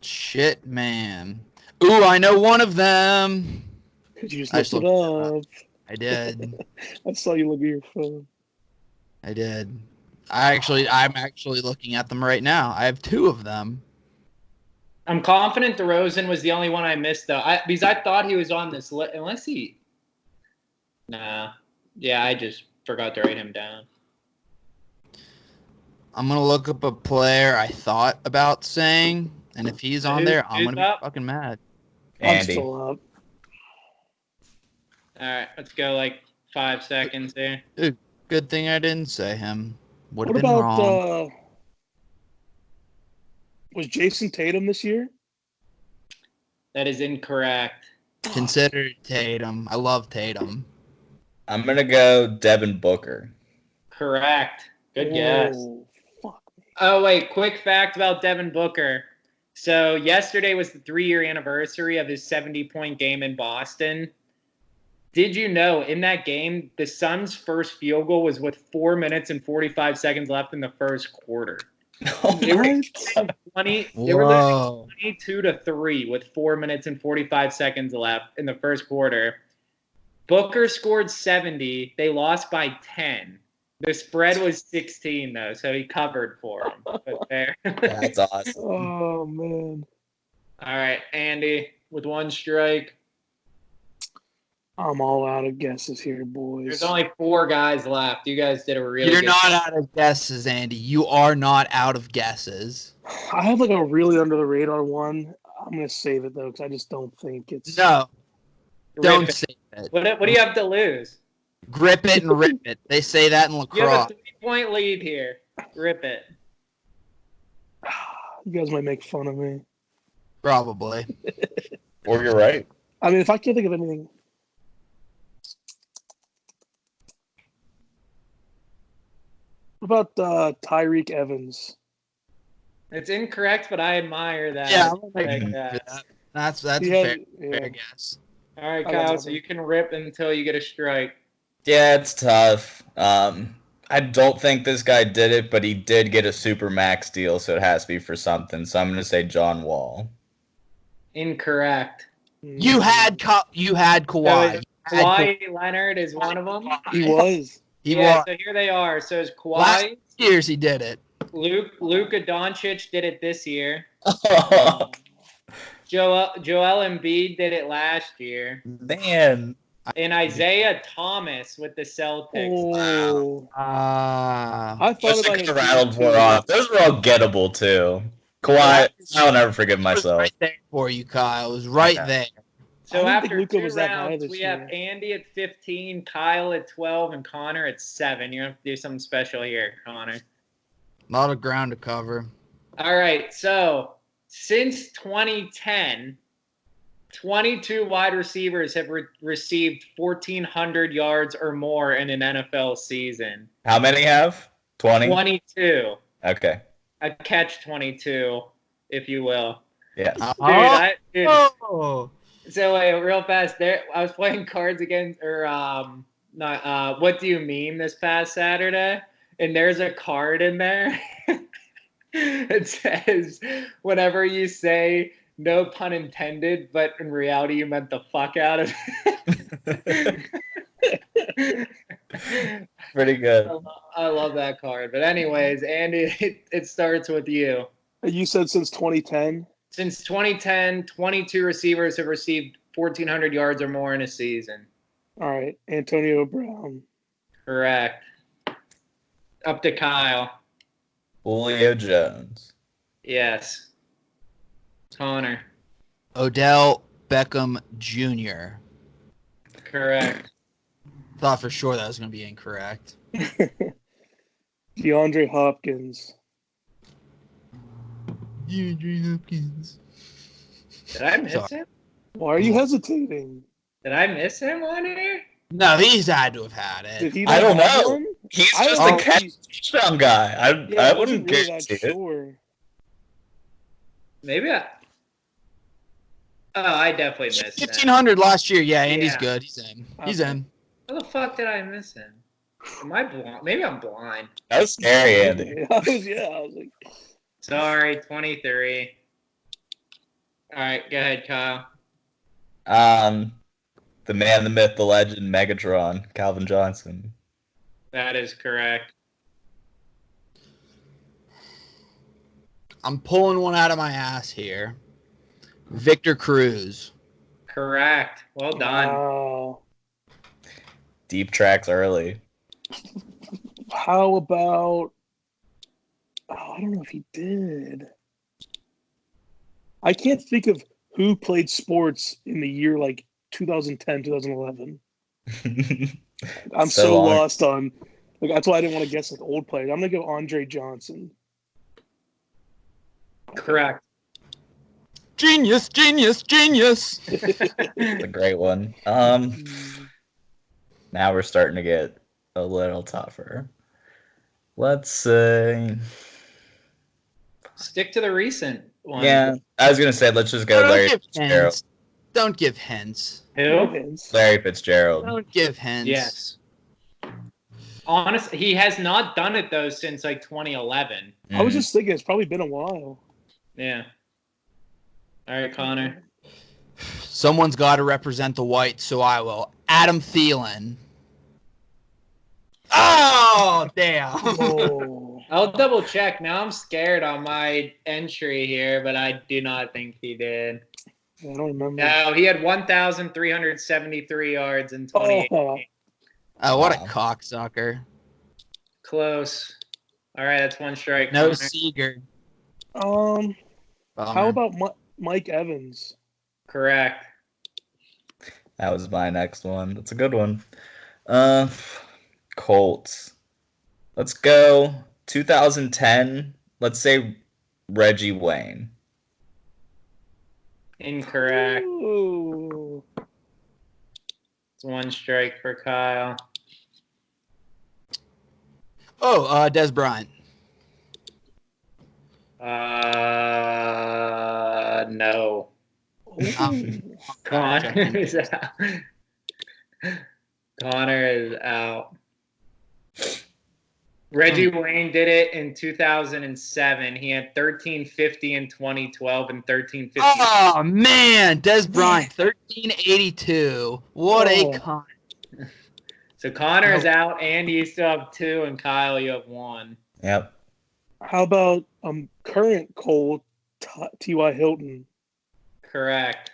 Shit, man. Ooh, I know one of them. Could you just I look just it up? I did. I saw you look at your phone. I did. I'm actually looking at them right now. I have two of them. I'm confident DeRozan was the only one I missed, though. Because I thought he was on this list. Unless he... Nah. Yeah, I just forgot to write him down. I'm going to look up a player I thought about saying, and if he's on there, I'm going to up? be fucking mad. I'm Andy. still up. All right, let's go like 5 seconds there. Good thing I didn't say him. Would have What been about, wrong. Was Jason Tatum this year? That is incorrect. Consider Tatum. I love Tatum. I'm gonna go Devin Booker. Correct. Good guess. Oh, fuck. Oh, wait, quick fact about Devin Booker. So yesterday was the 3-year anniversary of his 70-point game in Boston. Did you know in that game, the Suns' first field goal was with 4 minutes and 45 seconds left in the first quarter? Oh They were my What? 20. They were Whoa. losing 22-3 with 4 minutes and 45 seconds left in the first quarter. Booker scored 70. They lost by 10. The spread was 16 though, so he covered for them. But there. That's awesome. Oh man. All right, Andy, with one strike. I'm all out of guesses here, boys. There's only 4 guys left. You guys did a really You're good not job. out of guesses, Andy. You are not out of guesses. I have like a really under the radar one. I'm gonna save it though because I just don't think it's. No, don't Rip it. save it. What do you have to lose? Grip it and rip it. They say that in You have lacrosse. a 3-point lead here. Rip it. You guys might make fun of me. Probably. Or you're right. I mean, if I can't think of anything. What about Tyreek Evans? It's incorrect, but I admire that. Yeah, I'm gonna Like make that. That's He a had- fair guess. All right, I got Kyle. So nothing. you can rip until you get a strike. Yeah, it's tough. I don't think this guy did it, but he did get a super max deal, so it has to be for something. So I'm going to say John Wall. Incorrect. You had Kawhi. Kawhi Leonard is one of them. He was. He Yeah, was. so here they are. So it's Last Kawhi. years he did it. Luka Doncic did it this year. Joel Embiid did it last year. Man. And Isaiah Thomas with the Celtics. Oh. Ah. I thought Just about to it. get rattled more off. Those were all gettable, too. Kawhi, I'll never forgive It was myself. right there for you, Kyle. It was right Okay. there. So I didn't after think Luka 2 was that high rounds, this we year. have Andy at 15, Kyle at 12, and Connor at 7. You have to do something special here, Connor. A lot of ground to cover. All right, so since 2010, 22 wide receivers have received 1,400 yards or more in an NFL season. How many have? 20? 22. Okay. A catch 22, if you will. Yes. Dude, Oh. so wait, real fast. There, I was playing Cards Against, or not. What do you mean this past Saturday? And there's a card in there. It says, "Whenever you say no pun intended, but in reality you meant the fuck out of it." Pretty good. I love that card. But anyways, Andy, it starts with you. You said since 2010. Since 2010, 22 receivers have received 1,400 yards or more in a season. All right, Antonio Brown. Correct. Up to Kyle. Julio Jones. Yes. Connor. Odell Beckham Jr. Correct. Thought for sure that was going to be incorrect. DeAndre Hopkins. DeAndre Hopkins. Did I miss Sorry. him? Why are you hesitating? Did I miss him on here? No, he's had to have had it. Did he I don't not have know. one? He's I just don't a know catch if he's- touchdown guy. I Yeah, wouldn't wasn't really that guarantee it. sure. Maybe I. Oh, I definitely missed him. 1,500 last year. Yeah, Andy's Yeah. good. He's in. He's Okay. in. How the fuck did I miss him? Am I blind? Maybe I'm blind. That was scary, Andy. I was like, Sorry, 23. All right, go ahead, Kyle. The man, the myth, the legend, Megatron, Calvin Johnson. That is correct. I'm pulling one out of my ass here. Victor Cruz. Correct. Well done. wow. Deep tracks early. How about? Oh, I don't know if he did. I can't think of who played sports in the year like 2010, 2011. I'm so long. lost on. Like, that's why I didn't want to guess like old players. I'm gonna go Andre Johnson. Correct. Genius, genius, genius. It's a great one. Now we're starting to get a little tougher. Let's say. Stick to the recent one. Yeah, I was gonna say let's just go Don't Larry give Fitzgerald. hints. Don't give hints. Who? Vince. Larry Fitzgerald. Don't give hints. Yes. Honestly, he has not done it though since like 2011. I was just thinking it's probably been a while. Yeah. All right, Connor. Someone's got to represent the whites, so I will. Adam Thielen. Oh, damn. Oh. I'll double check. Now I'm scared on my entry here, but I do not think he did. I don't remember. No, he had 1,373 yards in 2018. Oh, what a cocksucker. Close. All right, that's one strike. No Connor. Seager. How about Mike Evans? Correct. That was my next one. That's a good one. Colts. Let's go 2010. Let's say Reggie Wayne. Incorrect. Ooh. It's one strike for Kyle. Oh, Des Bryant. No. Connor is out. Connor is out. Reggie Wayne did it in 2007. He had 1350 in 2012 and 1350. Oh, man. Des Bryant, 1382. What a con. So Connor is out. Andy, you still have 2, and Kyle, you have 1. Yep. How about current Colt, T.Y. Hilton? Correct.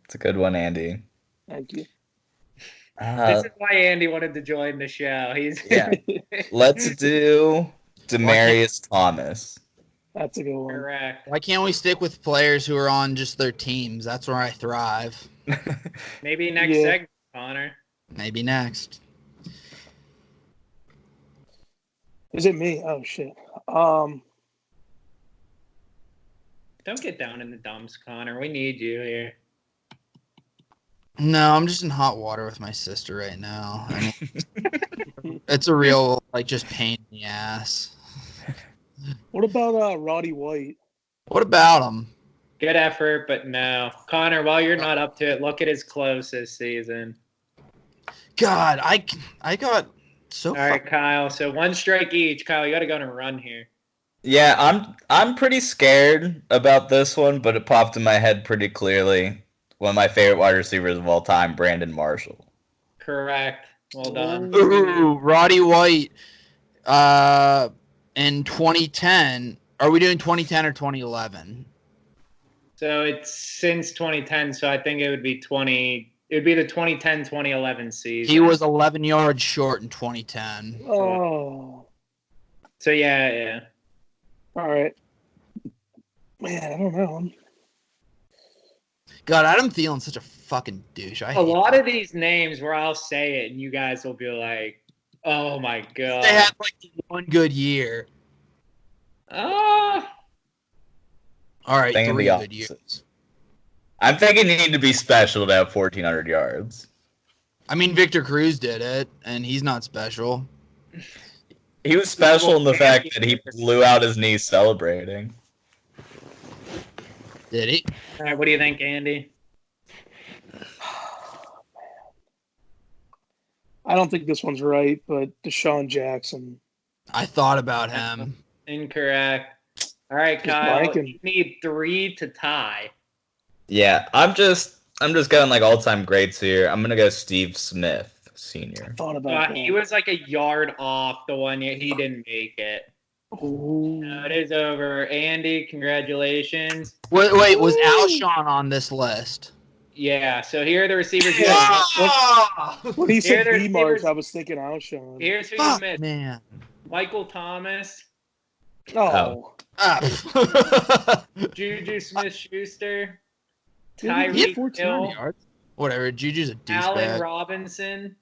It's a good one, Andy. Thank you. This is why Andy wanted to join the show. Yeah. Let's do Demaryius Thomas. That's a good one. Correct. Why can't we stick with players who are on just their teams? That's where I thrive. Maybe next segment, Connor. Maybe next. Is it me? Oh shit. Don't get down in the dumps, Connor. We need you here. No, I'm just in hot water with my sister right now. I mean, it's a real, just pain in the ass. What about Roddy White? What about him? Good effort, but no. Connor, while you're not up to it, look at his close this season. God, I got so. All right, Kyle. So one strike each. Kyle, you got to go on a run here. Yeah, I'm pretty scared about this one, but it popped in my head pretty clearly. One of my favorite wide receivers of all time, Brandon Marshall. Correct. Well done. Ooh, Roddy White. In 2010, are we doing 2010 or 2011? So it's since 2010, so I think it would be It would be the 2010-2011 season. He was 11 yards short in 2010. Oh. So yeah. All right. Man, I don't know. God, Adam Thielen's such a fucking douche. A lot of these names where I'll say it and you guys will be like, oh my god. They had one good year. All right, 3 good years. I'm thinking you need to be special to have 1,400 yards. I mean, Victor Cruz did it, and he's not special. He was special in the fact that he blew out his knee celebrating. Did he? All right, what do you think, Andy? I don't think this one's right, but Deshaun Jackson. I thought about him. Incorrect. All right, Kyle. You need 3 to tie. Yeah, I'm just going all-time greats here. I'm gonna go Steve Smith, Sr. Thought about that. He was like a yard off the one year. He didn't make it. Ooh. No, it is over. Andy, congratulations. Wait, was Alshon on this list? Yeah, so here are the receivers. When he said B-Marks, I was thinking Alshon. Here's who you missed. Man. Michael Thomas. Oh. Juju Smith-Schuster. Tyreek 14 Hill. yards. Whatever, Juju's a douchebag. Allen Robinson.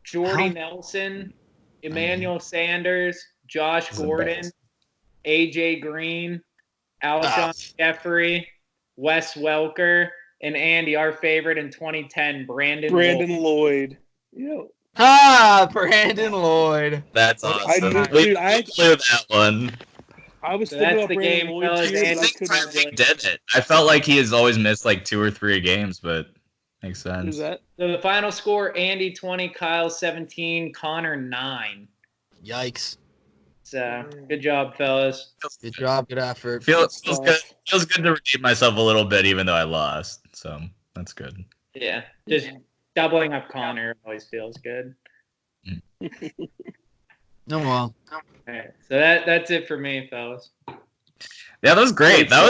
Jordy Nelson. Emmanuel Sanders. Josh Gordon. AJ Green. Alshon Jeffrey. Wes Welker. And Andy, our favorite in 2010, Brandon Lloyd. Yo. Brandon Lloyd. That's awesome. I blew that one. I was thinking about Brandon Lloyd. I felt like he has always missed 2 or 3 games, but Makes sense. Who's that? So the final score: Andy 20, Kyle 17, Connor 9. Yikes! So good job, fellas. Good job. Good effort. Feels good. Feels good to redeem myself a little bit, even though I lost. So that's good. Yeah, just doubling up Connor always feels good. No, well. All right, so that's it for me, fellas. Yeah, that was great. I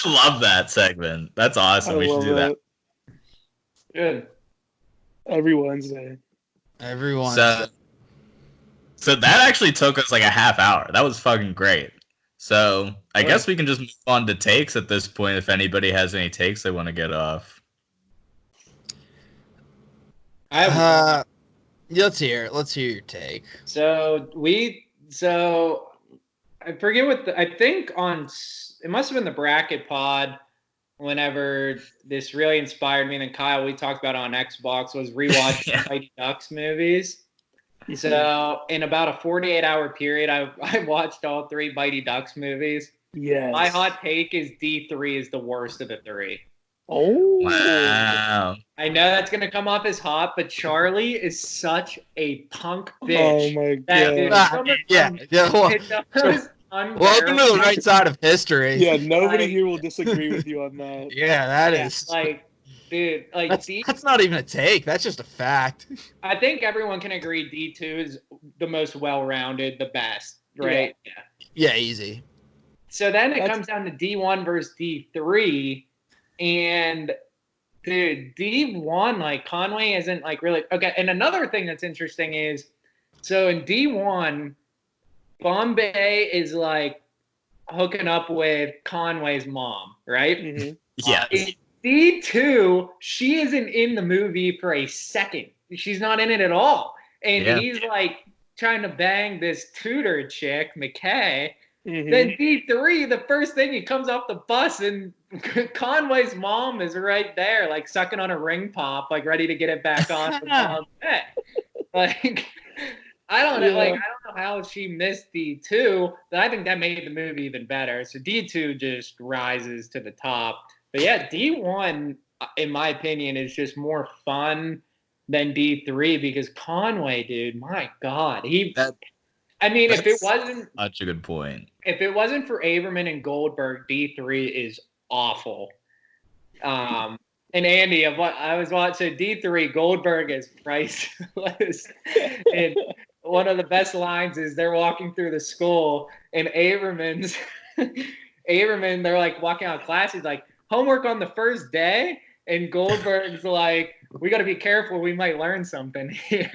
love that segment. That's awesome. We should do that. Good. Every Wednesday. So that actually took us like a half hour. That was fucking great. So I guess we can just move on to takes at this point if anybody has any takes they want to get off. Let's hear your take. So I forget I think it must have been the bracket pod whenever this really inspired me, and then Kyle, we talked about on Xbox, was rewatching Mighty Ducks movies. So in about a 48-hour period, I watched all 3 Mighty Ducks movies. Yes. My hot take is D3 is the worst of the 3. Oh wow! I know that's gonna come off as hot, but Charlie is such a punk bitch. Oh my god! Welcome to the right side of history. Yeah, nobody here will disagree with you on that. Yeah, that is dude. That's not even a take. That's just a fact. I think everyone can agree D2 is the most well-rounded, the best, right? Yeah, easy. So then it comes down to D1 versus D3. And dude, D1, Conway isn't really okay. And another thing that's interesting is, so in D1, Bombay is hooking up with Conway's mom, right? Mm-hmm. Yeah. In D2, she isn't in the movie for a second. She's not in it at all. And he's trying to bang this tutor chick, McKay. Mm-hmm. Then D3, the first thing, he comes off the bus and Conway's mom is right there, sucking on a ring pop, ready to get it back on. I don't know. I don't know how she missed D2, but I think that made the movie even better. So D2 just rises to the top. But yeah, D1, in my opinion, is just more fun than D3 because Conway, dude, my God, if it wasn't such a good point. If it wasn't for Averman and Goldberg, D3 is awful. And Andy, I was watching D3. Goldberg is priceless. And one of the best lines is they're walking through the school, and Averman, they're walking out of class. He's like, homework on the first day, and Goldberg's like, we got to be careful. We might learn something here.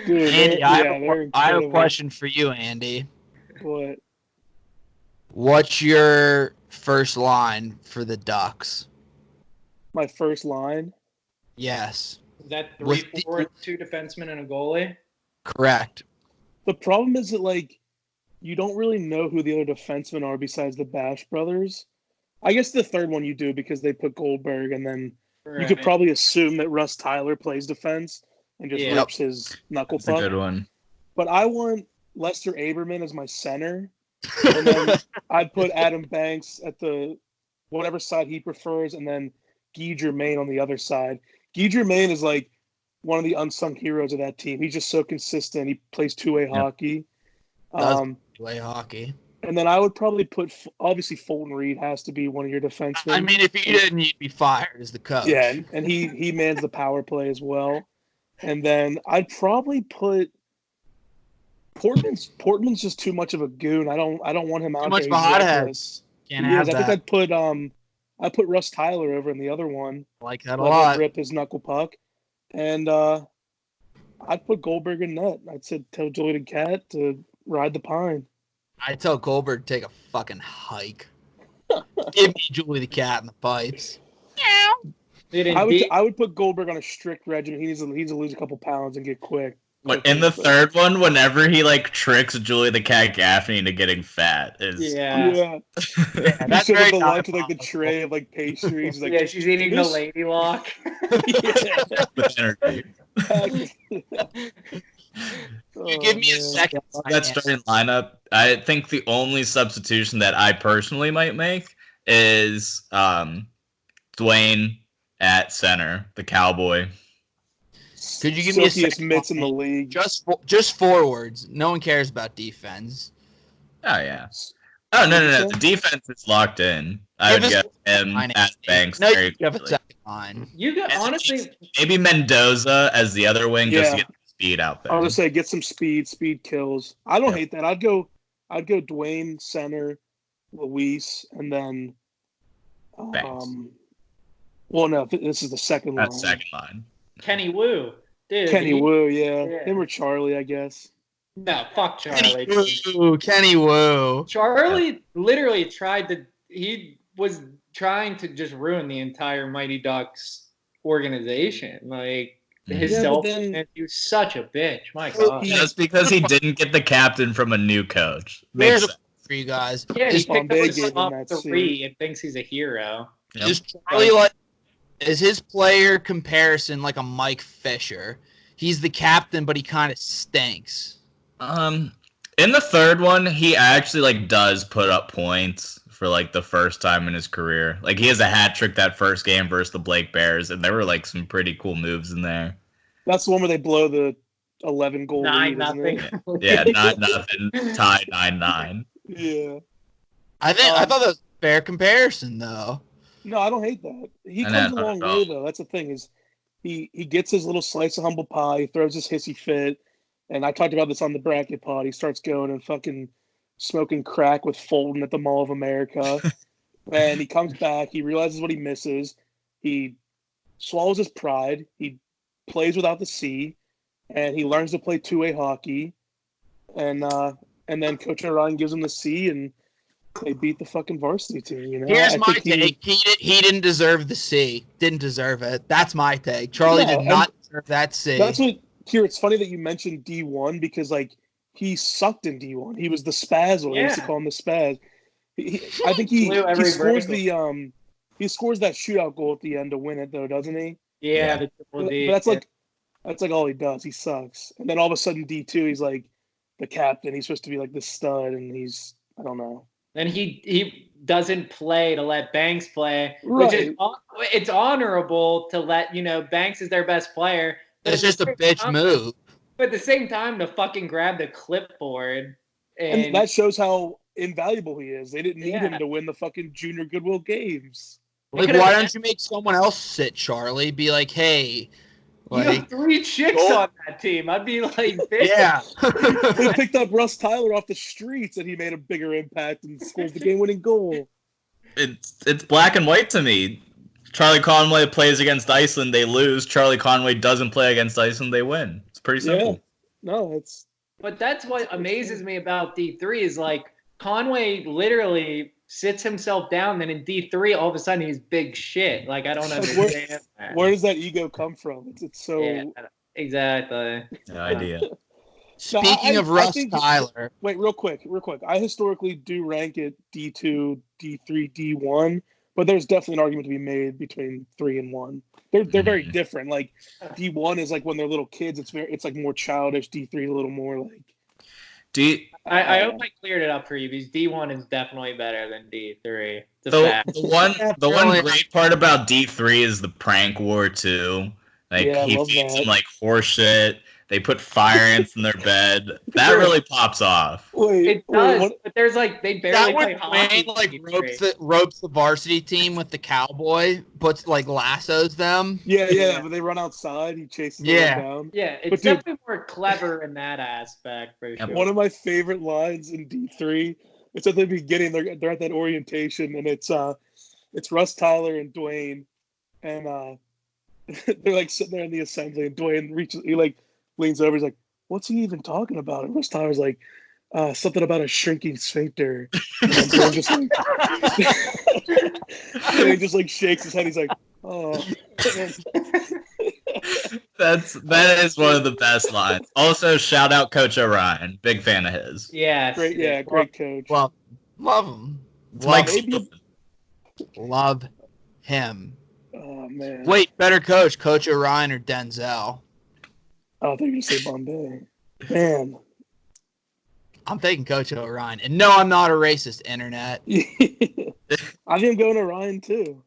Dude, Andy, I have a question for you, Andy. What? What's your first line for the Ducks? My first line? Yes. Is that 3-4, 2 defensemen and a goalie? Correct. The problem is that, you don't really know who the other defensemen are besides the Bash brothers. I guess the third one you do because they put Goldberg, and then you could probably assume that Russ Tyler plays defense and just rips his knuckle puck. That's a good one. But I want Lester Aberman as my center, and then I'd put Adam Banks at the whatever side he prefers, and then Guy Germain on the other side. Guy Germain is one of the unsung heroes of that team. He's just so consistent. He plays two-way hockey. Play hockey. And then I would probably put, obviously, Fulton Reed has to be one of your defensemen. I mean, if you didn't, you'd be fired as the coach. Yeah, and he mans the power play as well. And then I'd probably put Portman's just too much of a goon. I don't want him out there. Too much of a hothead. Can't have that. I think I'd put Russ Tyler over in the other one. I like that a lot. Rip his knuckle puck. And I'd put Goldberg in net. I'd say tell Joey the Cat to ride the pine. I tell Goldberg to take a fucking hike. Give me Julie the Cat in the pipes. I would put Goldberg on a strict regimen. He needs to lose a couple pounds and get quick. But in the third one, whenever he tricks Julie the Cat Gaffney into getting fat, that's very the lunch with the tray of pastries. She's eating the lady lock. With energy. You give me a second. That starting lineup, I think the only substitution that I personally might make is Dwayne at center, the Cowboy. Could you give me a Silkiest second mitts in the line? league. Just forwards. No one cares about defense. Oh yeah. Oh no. The defense is locked in. I would get him at Banks. No, very you have a quickly. second line. You got honestly. Maybe Mendoza as the other wing just to get the speed out there. I was gonna say get some speed kills. I don't hate that. I'd go Dwayne center, Luis, and then Banks. Well, no, this is the second line. That's second line. Kenny Wu. Dude, Kenny Wu, yeah. Him or Charlie, I guess. No, fuck Charlie. Kenny Wu. Charlie literally he was trying to just ruin the entire Mighty Ducks organization. Like, his selfishness, he was such a bitch. My God. Just because he didn't get the captain from a new coach. Makes sense for you guys. Yeah, he picked up his gave him top that 3 and thinks he's a hero. Yep. Is Charlie is his player comparison like a Mike Fisher? He's the captain, but he kind of stinks. In the third one, he actually does put up points for the first time in his career. He has a hat trick that first game versus the Blake Bears, and there were some pretty cool moves in there. That's the one where they blow the 11 goal lead, 9-0. Yeah, 9-0, tie 9-9. Yeah. I thought that was a fair comparison though. No, I don't hate that. He comes a long way though. That's the thing is he gets his little slice of humble pie, he throws his hissy fit, and I talked about this on the bracket pod. He starts going and fucking smoking crack with Fulton at the Mall of America. And he comes back, he realizes what he misses, he swallows his pride, he plays without the C, and he learns to play two-way hockey. And then Coach Orion gives him the C, and they beat the fucking varsity team. Here's my take. He didn't deserve the C. Didn't deserve it. That's my take. Charlie did not deserve that C. That's what. Here, it's funny that you mentioned D1 because he sucked in D1. He was the spaz, or I used to call him the spaz. I think he scores he scores that shootout goal at the end to win it though, doesn't he? Yeah, the triple D. But that's all he does. He sucks. And then all of a sudden D2, he's the captain. He's supposed to be the stud, and he's I don't know. And he doesn't play to let Banks play, right. Which is it's honorable to let Banks is their best player. It's just a bitch move. But at the same time, to fucking grab the clipboard and that shows how invaluable he is. They didn't need him to win the fucking Junior Goodwill Games. Why don't you make someone else sit, Charlie? Be like, hey. You have 3 chicks on that team. I'd be like, yeah. They picked up Russ Tyler off the streets, and he made a bigger impact and scores the game-winning goal. It's black and white to me. Charlie Conway plays against Iceland, they lose. Charlie Conway doesn't play against Iceland, they win. It's pretty simple. Yeah. No, it's. But that's what amazes me about D3 is Conway literally sits himself down, then in D3 all of a sudden he's big shit. I don't understand where does that ego come from? It's so. Yeah, exactly. No idea. Speaking of Russ Tyler. Wait, real quick. I historically do rank it D2, D3, D1, but there's definitely an argument to be made between 3 and 1. They're very different. D1 is when they're little kids. It's more childish. D3 is a little more I hope I cleared it up for you because D1 is definitely better than D3. The one great part about D3 is the prank war too. He feeds them horse shit. They put fire ants in their bed. That really pops off. It does, but there's they barely play hockey. Wayne ropes the varsity team with the cowboy, puts lassos them. Yeah. When they run outside, he chases them down. Yeah, it's definitely more clever in that aspect for sure. One of my favorite lines in D3. It's at the beginning. They're at that orientation, and it's Russ Tyler and Dwayne, and they're sitting there in the assembly, and Dwayne reaches, he leans over, he's like, what's he even talking about? And Russ Tyler's like, something about a shrinking sphincter. And Dwayne just shakes his head. He's like, oh. That is one of the best lines. Also, shout out Coach Orion. Big fan of his. Yeah. Great coach. Well, love him. Love him. Oh, man. Wait, better coach, Coach Orion or Denzel? I thought you were going to say Bombay. Man. I'm taking Coach Orion. And no, I'm not a racist, internet. I think I'm going Orion, too.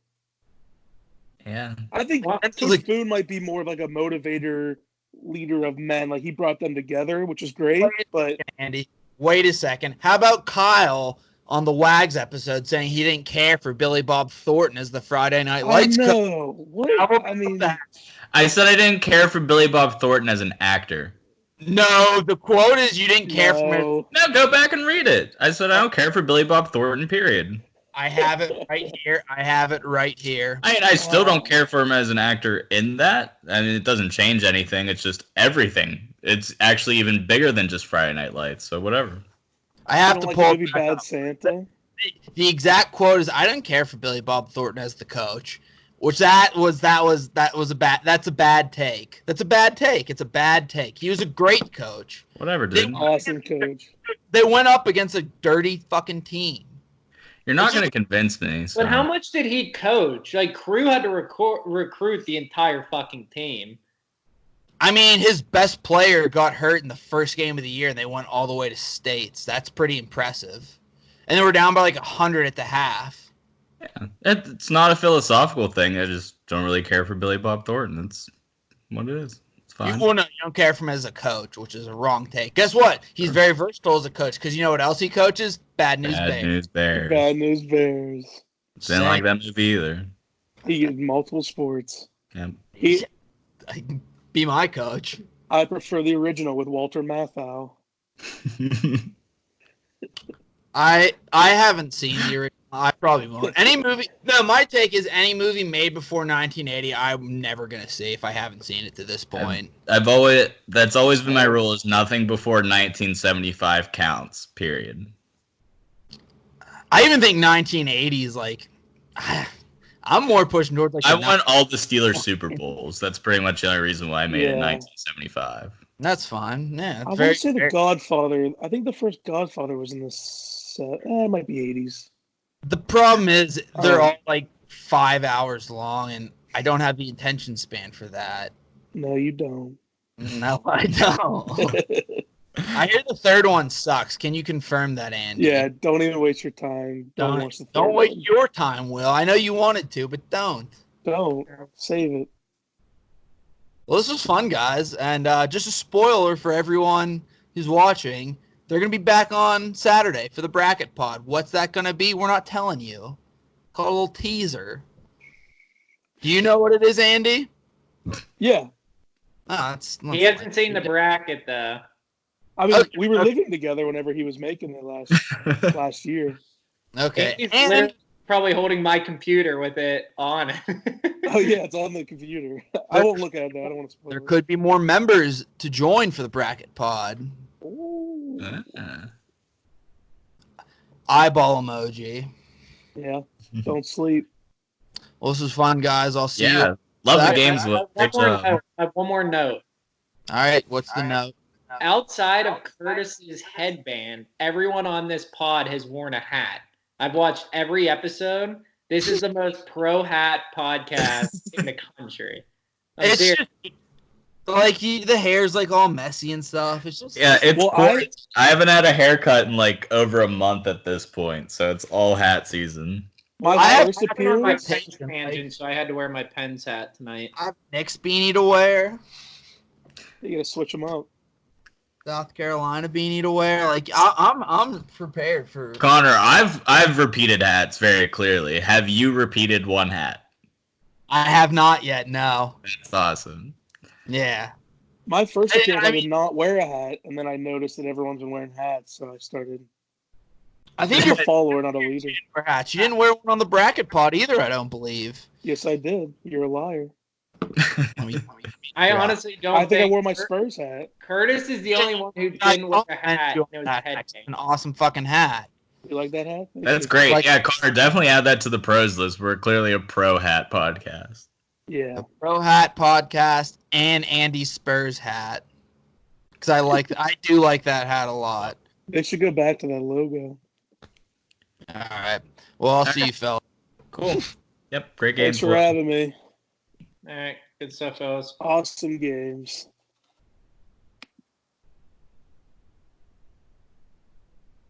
Yeah. I think Coach like, Boone might be more of like a motivator, leader of men. Like he brought them together, which is great. But Andy, wait a second. How about Kyle on the Wags episode saying he didn't care for Billy Bob Thornton as the Friday Night Lights coach? No, what? I mean, I said I didn't care for Billy Bob Thornton as an actor. No, the quote is you didn't care for him. No, go back and read it. I said I don't care for Billy Bob Thornton, period. I have it right here. I mean, I still don't care for him as an actor in that. I mean, it doesn't change anything. It's just everything. It's actually even bigger than just Friday Night Lights, so whatever. I have to pull maybe Bad Santa. The exact quote is I didn't care for Billy Bob Thornton as the coach. Which that's a bad take. That's a bad take. It's a bad take. He was a great coach. Whatever, dude. Awesome coach. They went up against a dirty fucking team. You're not going to convince me. So. But how much did he coach? Like, Crew had to recruit the entire fucking team. I mean, his best player got hurt in the first game of the year, and they went all the way to states. That's pretty impressive. And they were down by like 100 at the half. Yeah, it's not a philosophical thing. I just don't really care for Billy Bob Thornton. That's what it is. It's fine. You don't care for him as a coach, which is a wrong take. Guess what? He's very versatile as a coach because you know what else he coaches? Bad News Bears. Bad News Bears. Didn't like that movie either. He did multiple sports. Yeah. Be my coach. I prefer the original with Walter Matthau. I haven't seen the original. I probably won't. Any movie? No, my take is any movie made before 1980, I'm never gonna see if I haven't seen it to this point. That's always been my rule: is nothing before 1975 counts. Period. I even think 1980 is like. I'm more pushing towards like. I won all the Steelers Super Bowls. That's pretty much the only reason why I made it 1975. That's fine. Yeah. I would say The Godfather. I think the first Godfather was in the it might be 80s. The problem is they're all like 5 hours long, and I don't have the attention span for that. No, you don't. No, I don't. I hear the third one sucks. Can you confirm that, Andy? Yeah, don't even waste your time. Don't watch the third Don't waste one. your time, Will. I know you wanted to, but don't. Don't. Save it. Well, this was fun, guys. And just a spoiler for everyone who's watching. They're going to be back on Saturday for the bracket pod. What's that going to be? We're not telling you. Call a little teaser. Do you know what it is, Andy? Yeah. He hasn't seen the bracket, though. I mean, we were living together whenever he was making it last year. Okay. He's literally probably holding my computer with it on. Oh, yeah, it's on the computer. I won't look at it, though. I don't want to spoil it. There could be more members to join for the bracket pod. Eyeball emoji. Yeah. Don't sleep. Well, this was fun, guys. I'll see you. Love the games. I have one more note. All right. What's the note? Outside of Curtis's headband, everyone on this pod has worn a hat. I've watched every episode. This is the most pro hat podcast in the country. It's just, like the hair's like all messy and stuff. It's just I haven't had a haircut in like over a month at this point, so it's all hat season. My first my appearance. tangent, so I had to wear my Pens hat tonight. I have Nick's beanie to wear. You gotta switch them up. South Carolina beanie to wear. Like I'm prepared for. Connor, I've repeated hats very clearly. Have you repeated one hat? I have not yet. No. That's awesome. Yeah. My first appearance, I did not wear a hat, and then I noticed that everyone's been wearing hats, so I started. I think you're a follower, not a leader. Hats. You didn't wear one on the bracket pod either. I don't believe. Yes, I did. You're a liar. I honestly don't. I think I wore my Spurs hat. Curtis is the only one who didn't wear a hat. An awesome fucking hat. You like that hat? That's great. Yeah, Connor, definitely add that to the pros list. We're clearly a pro hat podcast. Yeah. The pro hat podcast and Andy Spurs hat. Because I do like that hat a lot. They should go back to that logo. All right. Well, I'll see you, fella. Cool. Yep. Great games. Thanks for having me. All right. Good stuff, fellas. Awesome games.